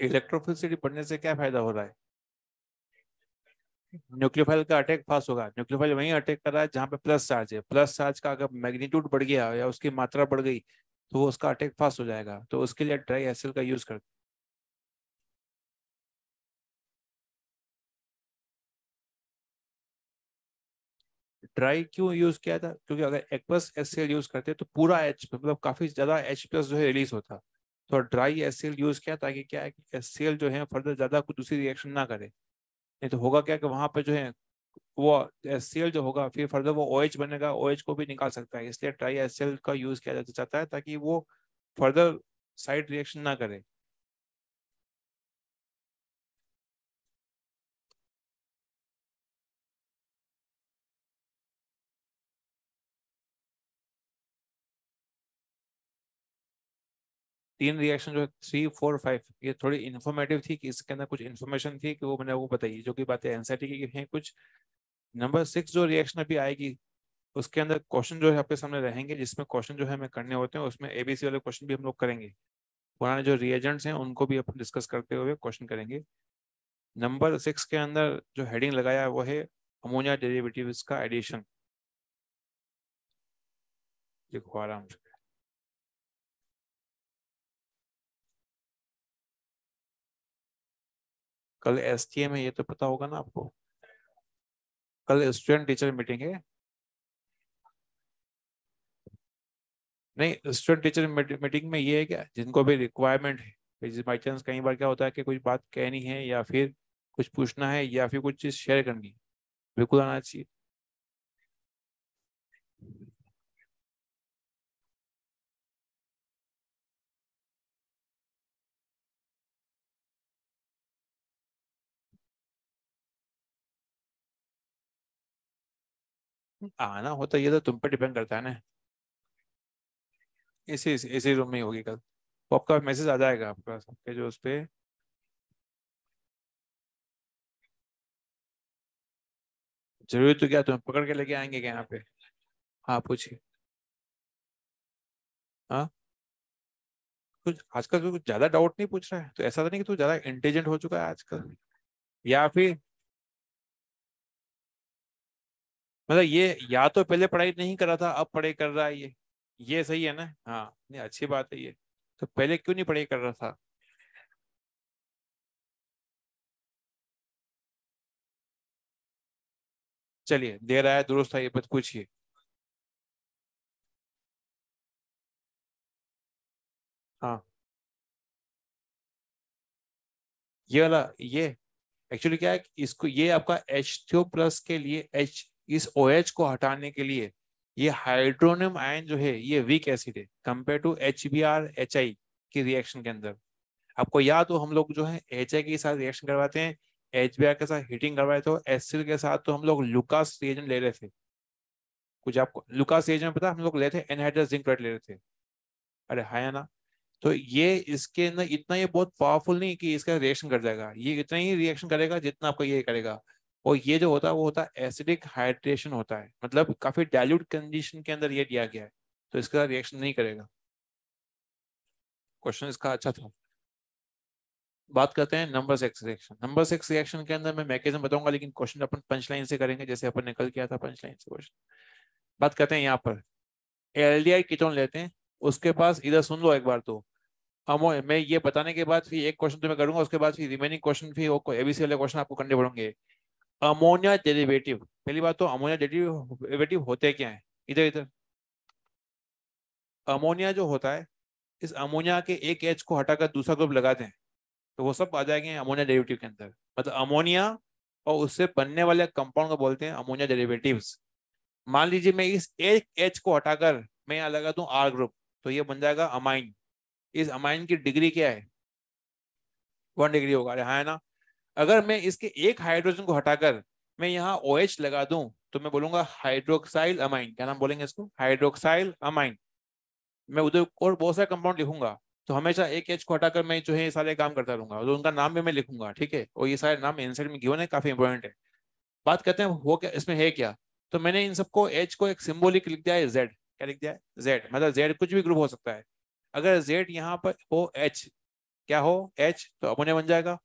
इलेक्ट्रोफिलिसिटी बढ़ने से क्या फायदा हो रहा है? न्यूक्लियोफाइल का अटैक फास्ट होगा। न्यूक्लियोफाइल वहीं अटैक कर रहा है जहाँ पे प्लस चार्ज है। प्लस चार्ज का अगर मैग्नीट्यूड बढ़ गया या उसकी मात्रा बढ़ गई तो वो उसका अटैक फास्ट हो जाएगा। तो उसके लिए ड्राई एसिड का यूज करते हैं। ड्राई क्यों यूज किया था? क्योंकि अगर एक्वस HCl यूज करते तो पूरा H मतलब काफी ज्यादा H+ जो है रिलीज होता। तो ड्राई HCl यूज किया ताकि क्या है कि HCl जो है फर्दर ज्यादा कुछ दूसरी रिएक्शन ना करे। नहीं तो होगा क्या कि वहां पे जो है वो HCl जो होगा फिर फर्दर वो OH बनेगा, OH को भी निकाल सकता है। इसलिए ट्राई HCl का यूज किया जाता चाहता है ताकि वो फर्दर साइड रिएक्शन ना करे। 3 रिएक्शन जो है 3, 4, 5, ये थोड़ी इन्फॉर्मेटिव थी कि इसके अंदर कुछ इन्फॉर्मेशन थी कि वो मैंने वो बताई जो कि बातें एनसीईआरटी की हैं कुछ। नंबर 6 जो रिएक्शन अभी आएगी उसके अंदर क्वेश्चन जो है आपके सामने रहेंगे, जिसमें क्वेश्चन जो है हमें करने होते हैं। उसमें ABC वाले क्वेश्चन भी हम लोग करेंगे। पुराने जो रिएजेंट्स हैं उनको भी अपन डिस्कस करते हुए क्वेश्चन करेंगे। नंबर 6 के अंदर जो हेडिंग लगाया है वो है अमोनिया डेरिवेटिव्स का एडिशन। देखो आराम से। कल STM है, ये तो पता होगा ना आपको। कल स्टूडेंट टीचर मीटिंग है। नहीं, स्टूडेंट टीचर मीटिंग में ये है क्या, जिनको भी रिक्वायरमेंट है, बाई चांस कई बार क्या होता है कि कुछ बात कहनी है या फिर कुछ पूछना है या फिर कुछ चीज़ शेयर करनी है, बिल्कुल आना चाहिए। आना होता ये तो तुम पे डिपेंड करता है ना। इसी रूम में ही होगी कल। तो आपका मैसेज आ जाएगा आपका सबके जो उस पे। जरूरी तो क्या तुम्हें पकड़ के लेके आएंगे क्या यहाँ पे? हाँ पूछिए। हाँ, कुछ आजकल कुछ ज्यादा डाउट नहीं पूछ रहा है तो ऐसा तो नहीं कि तू ज्यादा इंटेलिजेंट हो चुका है आजकल, या फिर मतलब ये या तो पहले पढ़ाई नहीं कर रहा था अब पढ़ाई कर रहा है ये सही है ना? हाँ, नहीं अच्छी बात है ये। तो पहले क्यों नहीं पढ़ाई कर रहा था? चलिए, दे रहा है दुरुस्त है, ये बत पूछिए। हाँ, ये वाला ये एक्चुअली क्या है कि इसको ये आपका H2+ के लिए H, इस OH को हटाने के लिए ये हाइड्रोनियम आयन जो है ये वीक एसिड है कंपेयर टू HBr HI की रिएक्शन के अंदर। आपको याद हो हम लोग जो है HI के साथ रिएक्शन करवाते हैं, HBr के साथ हीटिंग करवाए थे, HCl के साथ तो हम लोग लुकास रिएजेंट ले रहे थे। कुछ आपको लुकास रिएजेंट पता? हम लोग ले थे एनहाइड्रस जिंक क्लोराइड ले रहे थे। अरे है ना। तो ये इसके अंदर इतना ये बहुत पावरफुल नहीं कि इसका रिएक्शन कर जाएगा, ये इतना ही रिएक्शन करेगा जितना आपका ये करेगा। और ये जो होता है वो होता है एसिडिक हाइड्रेशन होता है, मतलब काफी डाइल्यूट कंडीशन के अंदर ये दिया गया है। तो इसका रिएक्शन नहीं करेगा। क्वेश्चन इसका अच्छा था। बात करते हैं नंबर 6 रिएक्शन। नंबर 6 रिएक्शन के अंदर मैं मैकेनिज्म बताऊंगा लेकिन क्वेश्चन अपन पंच लाइन से करेंगे जैसे अपन ने कल किया था पंच लाइन से क्वेश्चन। बात करते हैं यहाँ पर एल्डिहाइड कीटोन लेते हैं। उसके पास इधर सुन लो एक बार तो। अमो मैं ये बताने के बाद फिर एक क्वेश्चन तुम्हें करूंगा, उसके बाद फिर रिमेनिंग क्वेश्चन फिर वो ABC वाले क्वेश्चन आपको करने पड़ेंगे। अमोनिया डेरिवेटिव, पहली बात तो अमोनिया डेरिवेटिव होते क्या है? इधर इधर। अमोनिया जो होता है, इस अमोनिया के एक H को हटाकर दूसरा ग्रुप लगा दें तो वो सब आ जाएंगे अमोनिया डेरिवेटिव के अंदर। मतलब अमोनिया और उससे बनने वाले कंपाउंड को बोलते हैं अमोनिया डेरिवेटिव्स। मान लीजिए मैं इस एक H को हटाकर मैं यहाँ लगा दूं R ग्रुप, तो ये बन जाएगा अमाइन। इस अमाइन की डिग्री क्या है? 1 डिग्री होगा। अरे हाँ है ना। अगर मैं इसके एक हाइड्रोजन को हटाकर मैं यहाँ OH लगा दूं तो मैं बोलूंगा हाइड्रोक्साइल अमाइन। क्या नाम बोलेंगे इसको? Hydroxyl amine. मैं उधर और बहुत सारे कंपाउंड लिखूंगा तो हमेशा एक H को हटाकर मैं जो है ये सारे काम करता रहूंगा, तो उनका नाम भी मैं लिखूंगा, ठीक है? और ये सारे नाम एनसीईआरटी में गिवन है, काफी इंपॉर्टेंट है। बात करते हैं वो क्या इसमें है क्या। तो मैंने इन सबको H को एक सिंबॉलिक लिख दिया है Z। क्या लिख दिया है? Z। मतलब Z कुछ भी ग्रुप हो सकता है। अगर Z यहाँ पर हो H क्या हो H तो अमोनिया बन जाएगा,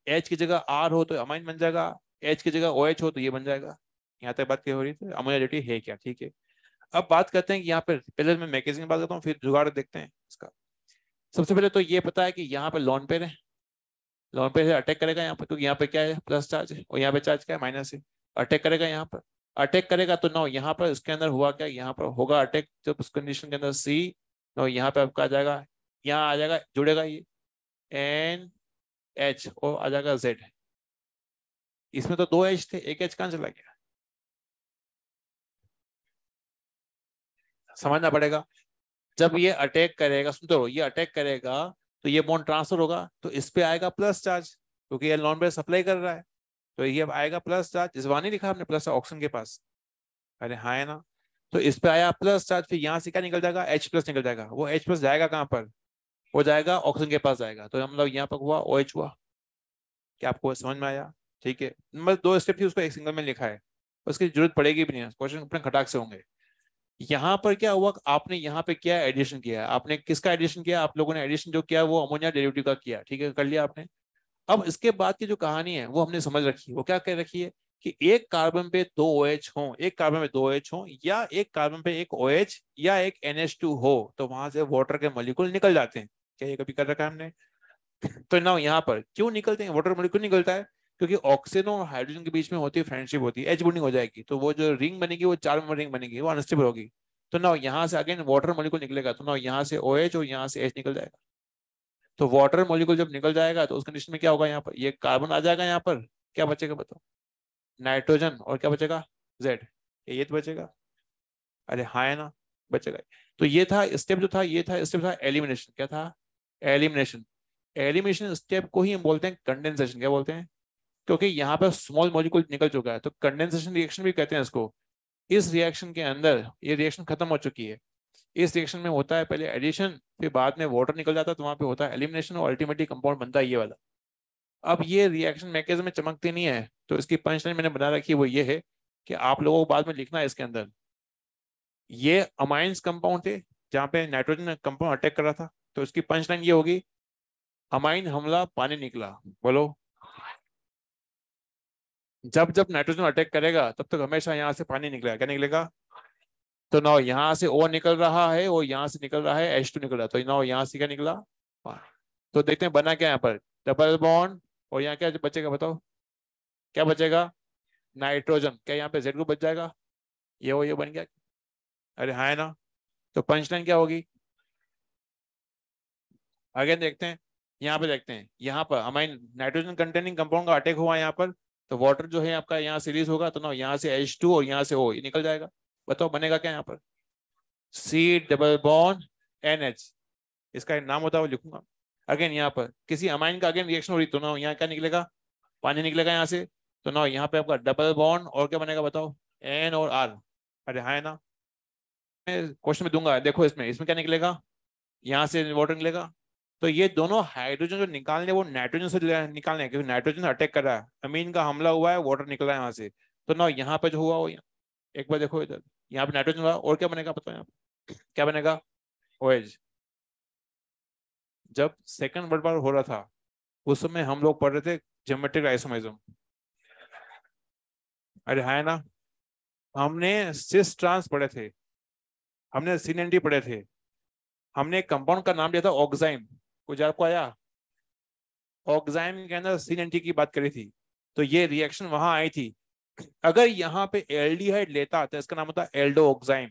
H की जगह R हो तो अमाइन बन जाएगा, H की जगह OH हो तो ये बन जाएगा। यहाँ तक बात क्या हो रही थी, अमोनिया रेडी है क्या, ठीक है। अब बात करते हैं कि यहाँ पे पहले मैं मैकेनिज्म की बात करता हूँ, फिर जुगाड़ देखते हैं इसका। सबसे पहले तो ये पता है कि यहाँ पे लोन पेयर है, लोन पेयर अटैक करेगा यहाँ पे, क्योंकि यहाँ पे क्या है प्लस चार्ज है और यहाँ पे चार्ज क्या है माइनस है। अटैक करेगा यहाँ पर, अटैक करेगा तो नो यहाँ पर इसके अंदर हुआ क्या, यहाँ पर होगा अटैक जब उस कंडीशन के अंदर C, नो यहाँ पे आपका आ जाएगा, यहाँ आ जाएगा जुड़ेगा ये NH और आ जाएगा Z। इसमें तो 2 H थे, एक H कहाँ चला गया, समझना पड़ेगा। जब ये अटैक करेगा, सुनते रहो, ये अटैक करेगा तो ये बॉन्ड ट्रांसफर होगा तो इस पे आएगा प्लस चार्ज, क्योंकि ये नॉन पेयर सप्लाई कर रहा है, तो ये अब आएगा प्लस चार्ज। इस बार नहीं लिखा आपने प्लस ऑक्सीजन के पास, अरे हाँ है ना, तो इस पे आया प्लस चार्ज, फिर यहाँ से क्या निकल जाएगा H प्लस निकल जाएगा। वो H प्लस जाएगा कहाँ पर, वो जाएगा ऑक्सीजन के पास जाएगा, तो हम लोग यहाँ पर हुआ OH हुआ। क्या आपको समझ में आया, ठीक है। नंबर 2 स्टेप थी, उसको एक सिंगल में लिखा है, उसकी जरूरत पड़ेगी भी नहीं, क्वेश्चन अपने खटाक से होंगे। यहाँ पर क्या हुआ, आपने यहाँ पे क्या एडिशन किया, आपने किसका एडिशन किया, आप लोगों ने एडिशन जो किया वो अमोनिया डेरिवेटिव का किया, ठीक है, कर लिया आपने। अब इसके बाद की जो कहानी है वो हमने समझ रखी है, वो क्या कह रखी है कि एक कार्बन पे 2 OH हो, एक कार्बन पे 2 OH हो, या एक कार्बन पे एक OH या एक NH2 हो, तो वहां से वाटर के मॉलिक्यूल निकल जाते हैं। क्या ये कभी कर रखा है हमने, तो ना यहाँ पर क्यों निकलते हैं वाटर मॉलिक्यूल निकलता है, क्योंकि ऑक्सीजन और हाइड्रोजन के बीच में होती है फ्रेंडशिप, होती है, एच बॉन्डिंग हो जाएगी, तो वो जो रिंग बनेगी वो 4 मेंबर रिंग बनेगी, वो अनस्टेबल होगी। तो ना यहाँ से अगेन वाटर मॉलिक्यूल निकलेगा, तो ना यहाँ से OH और यहाँ से H निकल जाएगा। तो वाटर मॉलिक्यूल जब निकल जाएगा तो उस कंडीशन में क्या होगा, यहाँ पर ये कार्बन आ जाएगा, यहाँ पर क्या बचेगा बताओ, नाइट्रोजन, और क्या बचेगा Z, ये तो बचेगा, अरे हाँ है ना, बचेगा। तो ये था स्टेप, जो था ये था स्टेप था एलिमिनेशन, क्या था एलिमिनेशन। एलिमिनेशन स्टेप को ही हम बोलते हैं कंडेंसेशन, क्या बोलते हैं, क्योंकि यहाँ पर स्मॉल मॉलिक्यूल निकल चुका है, तो कंडेंसेशन रिएक्शन भी कहते हैं इसको। इस रिएक्शन के अंदर ये रिएक्शन खत्म हो चुकी है, इस रिएक्शन में होता है पहले एडिशन, फिर बाद में वाटर निकल जाता है, तो वहां पे होता है एलिमिनेशन और अल्टीमेटली कंपाउंड बनता है ये वाला। अब ये रिएक्शन मैकेनिज्म में चमकती नहीं है, तो इसकी पंचलाइन मैंने बना रखी है, वो ये है कि आप लोगों को बाद में लिखना है इसके अंदर, ये अमाइंस कंपाउंड थे जहाँ पे नाइट्रोजन कंपाउंड अटैक कर रहा था, तो इसकी पंचलाइन ये होगी, अमाइन हमला पानी निकला, बोलो। जब जब नाइट्रोजन अटैक करेगा तब तक हमेशा यहाँ से पानी निकलेगा, क्या निकलेगा, तो ना यहाँ से O निकल रहा है और यहाँ से निकल रहा है H2 निकल रहा है, तो ना यहाँ से क्या निकला पानी। तो देखते हैं बना क्या यहाँ पर, डबल बॉन्ड, और यहाँ क्या बचेगा बताओ, क्या बचेगा नाइट्रोजन, क्या यहाँ पे Z ग्रुप बच जाएगा, ये वो ये बन गया, अरे हाँ है ना। तो पंचलाइन क्या होगी, आगे देखते हैं, यहाँ पे देखते हैं, यहाँ पर अमाइन नाइट्रोजन कंटेनिंग कंपाउंड का अटैक हुआ यहाँ पर, तो वाटर जो है आपका यहाँ से रिलीज होगा, तो ना यहाँ से H2 और यहाँ से O ये निकल जाएगा। बताओ बनेगा क्या यहाँ पर, C डबल बॉन्ड NH, इसका एक नाम होता है वो लिखूंगा। अगेन यहाँ पर किसी अमाइन का अगेन रिएक्शन हो रही, तो ना यहाँ क्या निकलेगा, पानी निकलेगा यहाँ से, तो ना यहाँ पे आपका डबल बॉन्ड और क्या बनेगा बताओ, N और R, अरे हाँ है ना। मैं क्वेश्चन में दूंगा, देखो इसमें इसमें क्या निकलेगा, यहाँ से वाटर निकलेगा, तो ये दोनों हाइड्रोजन जो निकालने वो नाइट्रोजन से निकालने हैं, क्योंकि नाइट्रोजन अटैक कर रहा है, अमीन का हमला हुआ है, वाटर निकला है यहाँ से, तो ना यहाँ पे जो हुआ वो एक बार देखो इधर, यहाँ पे नाइट्रोजन हुआ और क्या बनेगा पता है यहाँ पे क्या बनेगा, OH। जब सेकंड वर्ल्ड वॉर हो रहा था उस समय हम लोग पढ़ रहे थे ज्योमेट्रिक आइसोमेरिज्म, अरे हाँ है ना, हमने सिस ट्रांस पढ़े थे, हमने CNT पढ़े थे, हमने कंपाउंड का नाम लिया था ऑक्साइम, कुछ आपको आया, ऑक्साइम के अंदर CNT की बात करी थी, तो ये रिएक्शन वहां आई थी। अगर यहाँ पे एल्डिहाइड लेता तो इसका नाम होता एल्डो ऑक्साइम,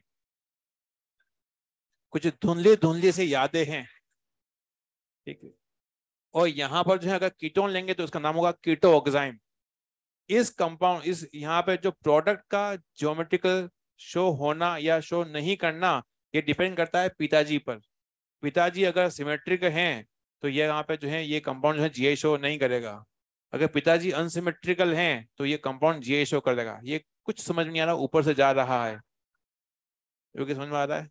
कुछ धुंधले धुंधले से यादें हैं, ठीक है। और यहाँ पर जो है अगर कीटोन लेंगे तो इसका नाम होगा कीटो ऑक्साइम। इस कंपाउंड इस यहाँ पे जो प्रोडक्ट का ज्योमेट्रिकल शो होना या शो नहीं करना ये डिपेंड करता है पिताजी पर। पिताजी अगर सिमेट्रिक हैं तो ये यहाँ पे जो है ये कंपाउंड जो है GI शो नहीं करेगा, अगर पिताजी अनसिमेट्रिकल हैं तो ये कंपाउंड GI शो कर देगा। ये कुछ समझ नहीं आ रहा, ऊपर से जा रहा है, क्योंकि समझ में आ रहा है,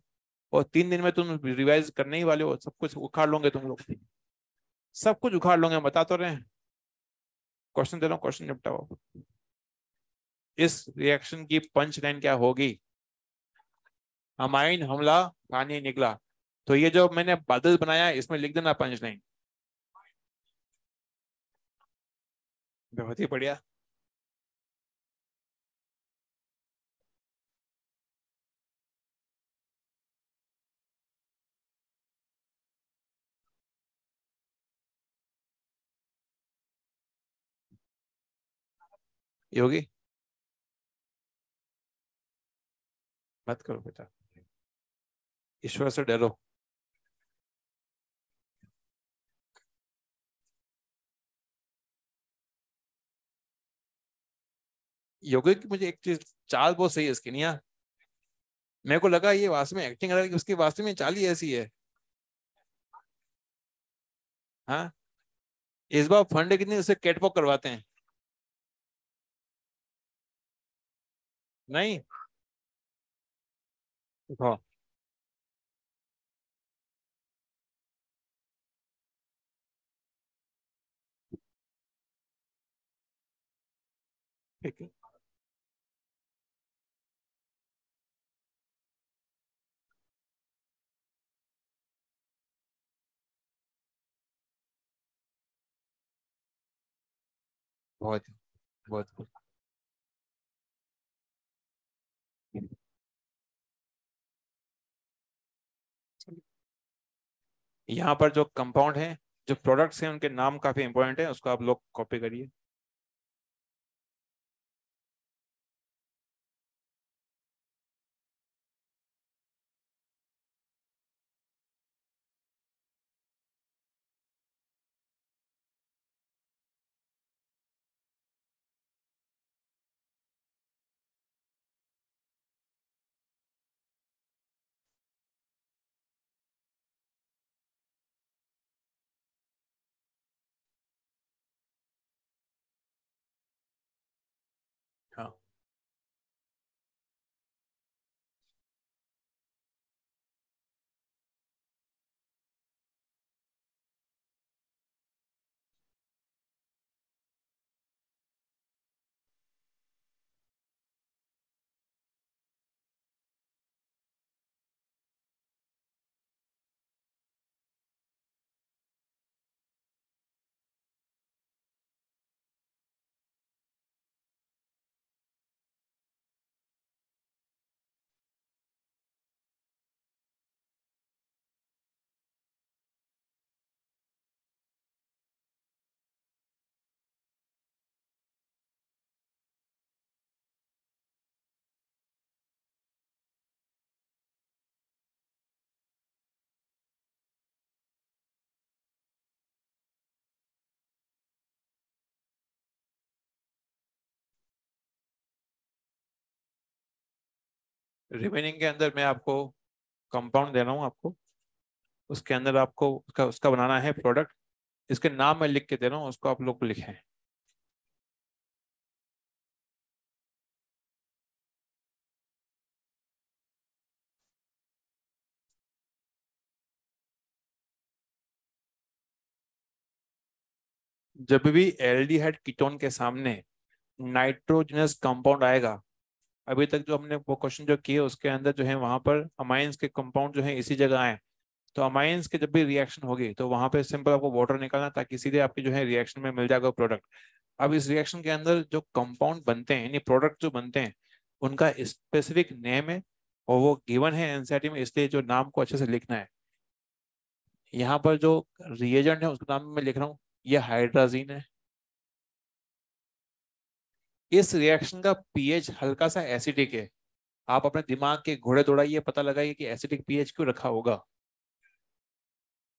और 3 दिन में तुम रिवाइज करने ही वाले हो, सब कुछ उखाड़ लोगे तुम लोग, सब कुछ उखाड़ लोगे, बता तो रहे हैं। क्वेश्चन दे रहा हूँ, क्वेश्चन निपटाओ। इस रिएक्शन की पंच लाइन क्या होगी, अमाइन हमला पानी निकला, तो ये जो मैंने बादल बनाया इसमें लिख देना पंच लाइन, बहुत ही बढ़िया। योगी, मत करो बेटा, ईश्वर से डरो। योगी की मुझे एक चीज, चाल बहुत सही है इसकी, नहीं यार? मेरे को लगा ये वास्तव में एक्टिंग कर रहा है कि उसकी वास्तव में चाल ही ऐसी है। हाँ, इस बार फंड कितने उससे कैटवॉक करवाते हैं। नहीं। हाँ, ठीक है। बहुत बहुत बहुत। यहाँ पर जो कंपाउंड है, जो प्रोडक्ट्स हैं, उनके नाम काफी इंपॉर्टेंट है, उसको आप लोग कॉपी करिए। हाँ, रिमेनिंग के अंदर मैं आपको कंपाउंड दे रहा हूँ आपको, उसके अंदर आपको उसका उसका बनाना है प्रोडक्ट। इसके नाम मैं लिख के दे रहा हूँ, उसको आप लोग लिखें। जब भी एल्डिहाइड कीटोन के सामने नाइट्रोजनस कंपाउंड आएगा, अभी तक जो हमने वो क्वेश्चन जो किए उसके अंदर जो है वहां पर अमाइंस के कंपाउंड जो है इसी जगह आए, तो अमाइंस के जब भी रिएक्शन होगी तो वहां पे सिंपल आपको वाटर निकालना, ताकि सीधे आपकी जो है रिएक्शन में मिल जाएगा प्रोडक्ट। अब इस रिएक्शन के अंदर जो कंपाउंड बनते हैं, यानी प्रोडक्ट जो बनते हैं, उनका स्पेसिफिक नेम है, और वो गिवन है एनसीईआरटी में, इसलिए जो नाम को अच्छे से लिखना है। यहाँ पर जो रिएजेंट है उसका नाम मैं लिख रहा हूँ, ये हाइड्राजीन है। इस रिएक्शन का पीएच हल्का सा एसिडिक है। आप अपने दिमाग के घोड़े दौड़ाइए, पता लगाइए कि एसिडिक पीएच क्यों रखा होगा।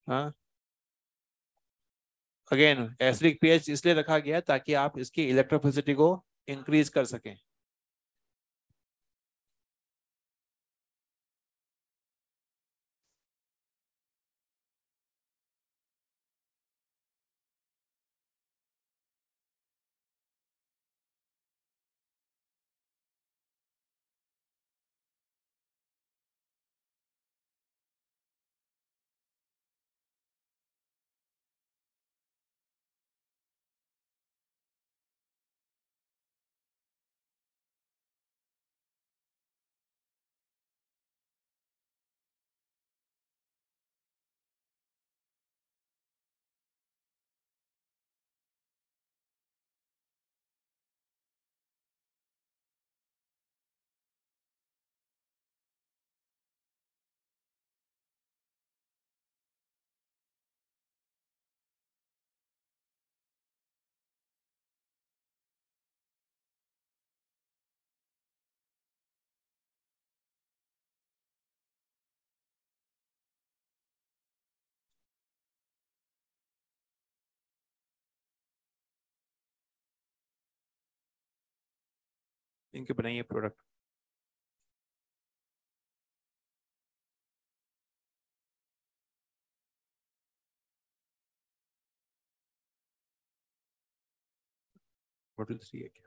हाँ, अगेन एसिडिक पीएच इसलिए रखा गया है ताकि आप इसकी इलेक्ट्रोफिसिटी को इंक्रीज कर सकें। इनके बनाइए प्रोडक्ट। मॉड्यूल 3 है क्या?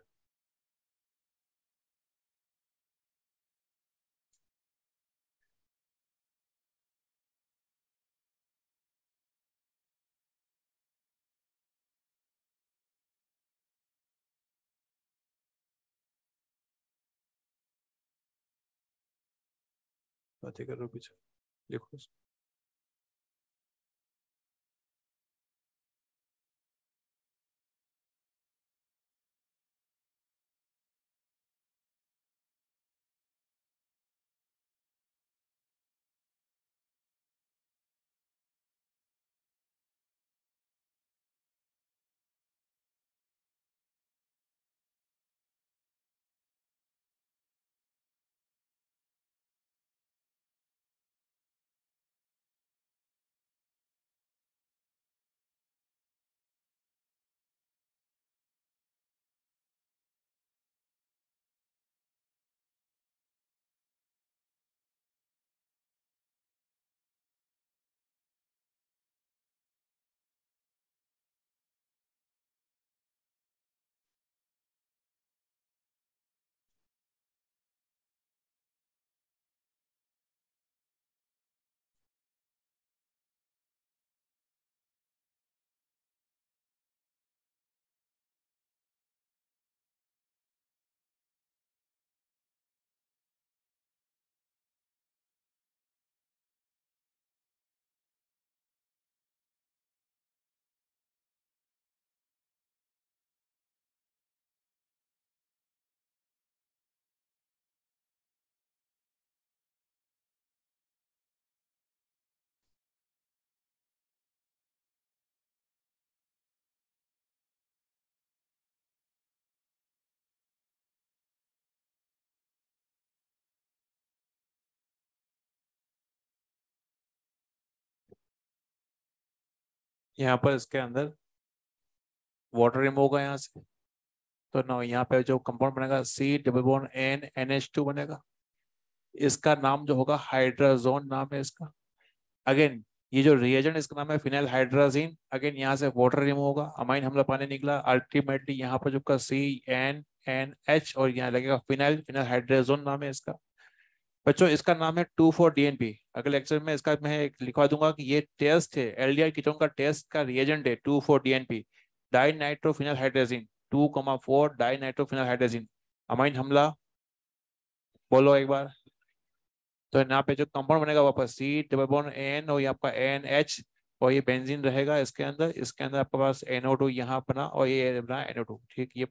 बातें कर रहे हो पीछे, लिखो। यहाँ पर इसके अंदर वाटर रिमूव होगा यहाँ से, तो ना यहाँ पे जो कंपाउंड बनेगा C double bond N NH2 बनेगा। इसका नाम जो होगा हाइड्राजोन नाम है इसका। अगेन ये जो रिएजेंट इसका नाम है फिनाइल हाइड्राजीन। अगेन यहाँ से वाटर रिमूव होगा, अमाइन हमला पानी निकला, अल्टीमेटली यहाँ पर जो CnNH और यहाँ लगेगा फिनाइल, फिनाइल हाइड्राजोन नाम है इसका। बच्चों इसका नाम है 2,4-DNP। अगले लेक्चर में इसका मैं एक लिखवा दूंगा कि ये टेस्ट है, एल्डिहाइड कीटोन का टेस्ट का रिएजेंट है 2,4-DNP, di nitrophenyl hydrazine, 2,4 di nitrophenyl hydrazine. Amine हमला बोलो एक बार। तो यहाँ पे जो कंपाउंड बनेगा वापस सी डबल बॉन्ड एन और ये आपका NH, और ये बेंजीन रहेगा इसके अंदर। इसके अंदर आपके पास NO2 यहाँ बना और ये बना NO2, ठीक। ये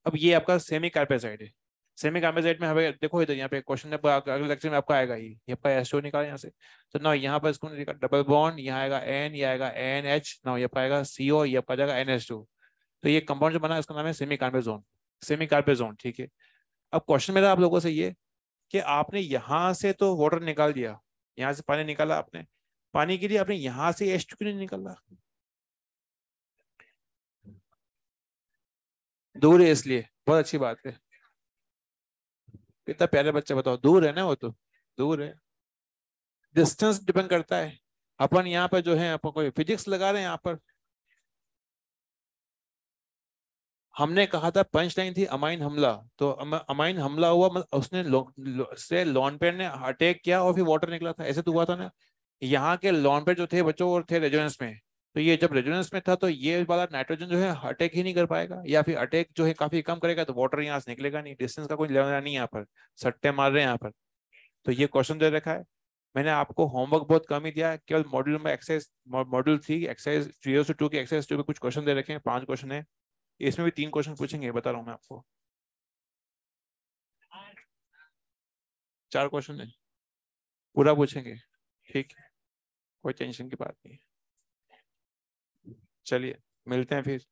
अब ये आपका सेमी कार्पेसाइड है। सेमी कार्पेसाइड में हमें देखो इधर यहाँ पे क्वेश्चन अगले लेक्चर में आपका आएगा, ये आपका SO निकाला यहाँ से। तो ना यहाँ पर इसको डबल बॉन्ड, यहाँ आएगा N, ये आएगा NH, ना ये पाएगा CO, ये आपका जाएगा NH2। तो ये कंपाउंड जो बना इसका नाम है सेमी कार्पेजोन, सेमी कार्पेजोन, ठीक है। अब क्वेश्चन मेरा आप लोगों से ये कि आपने यहां से तो वाटर निकाल दिया, यहां से पानी निकाला आपने, पानी के लिए आपने यहां से H2 क्यों नहीं निकाला? दूर है इसलिए, बहुत अच्छी बात है। कितना प्यारे बच्चे, बताओ दूर है ना वो तो, दूर है। डिस्टेंस डिपेंड करता है। अपन यहाँ पर जो है अपन कोई फिजिक्स लगा रहे हैं यहाँ पर। हमने कहा था पंच लाइन थी अमाइन हमला, तो अमाइन हमला हुआ, मतलब उसने से लॉन पेयर ने अटैक किया और फिर वाटर निकला था, ऐसे तो हुआ था ना। यहाँ के लॉन पेयर जो थे बच्चों और थे रेजोनेंस में, तो ये जब रेजोनेंस में था तो ये वाला नाइट्रोजन जो है अटैक ही नहीं कर पाएगा, या फिर अटैक जो है काफी कम करेगा, तो वाटर यहाँ से निकलेगा नहीं। डिस्टेंस का कोई लेना नहीं यहाँ पर, सट्टे मार रहे हैं यहाँ पर। तो ये क्वेश्चन दे रखा है। मैंने आपको होमवर्क बहुत कम ही दिया है, केवल मॉड्यूल में एक्सरसाइज, मॉड्यूल 3 एक्सरसाइज 0 से 2 की एक्सरसाइज 2 में कुछ क्वेश्चन दे रखे हैं, 5 क्वेश्चन है। इसमें भी 3 क्वेश्चन पूछेंगे, बता रहा हूँ मैं आपको। 4 क्वेश्चन है, पूरा पूछेंगे, ठीक है, कोई टेंशन की बात नहीं है। चलिए मिलते हैं फिर।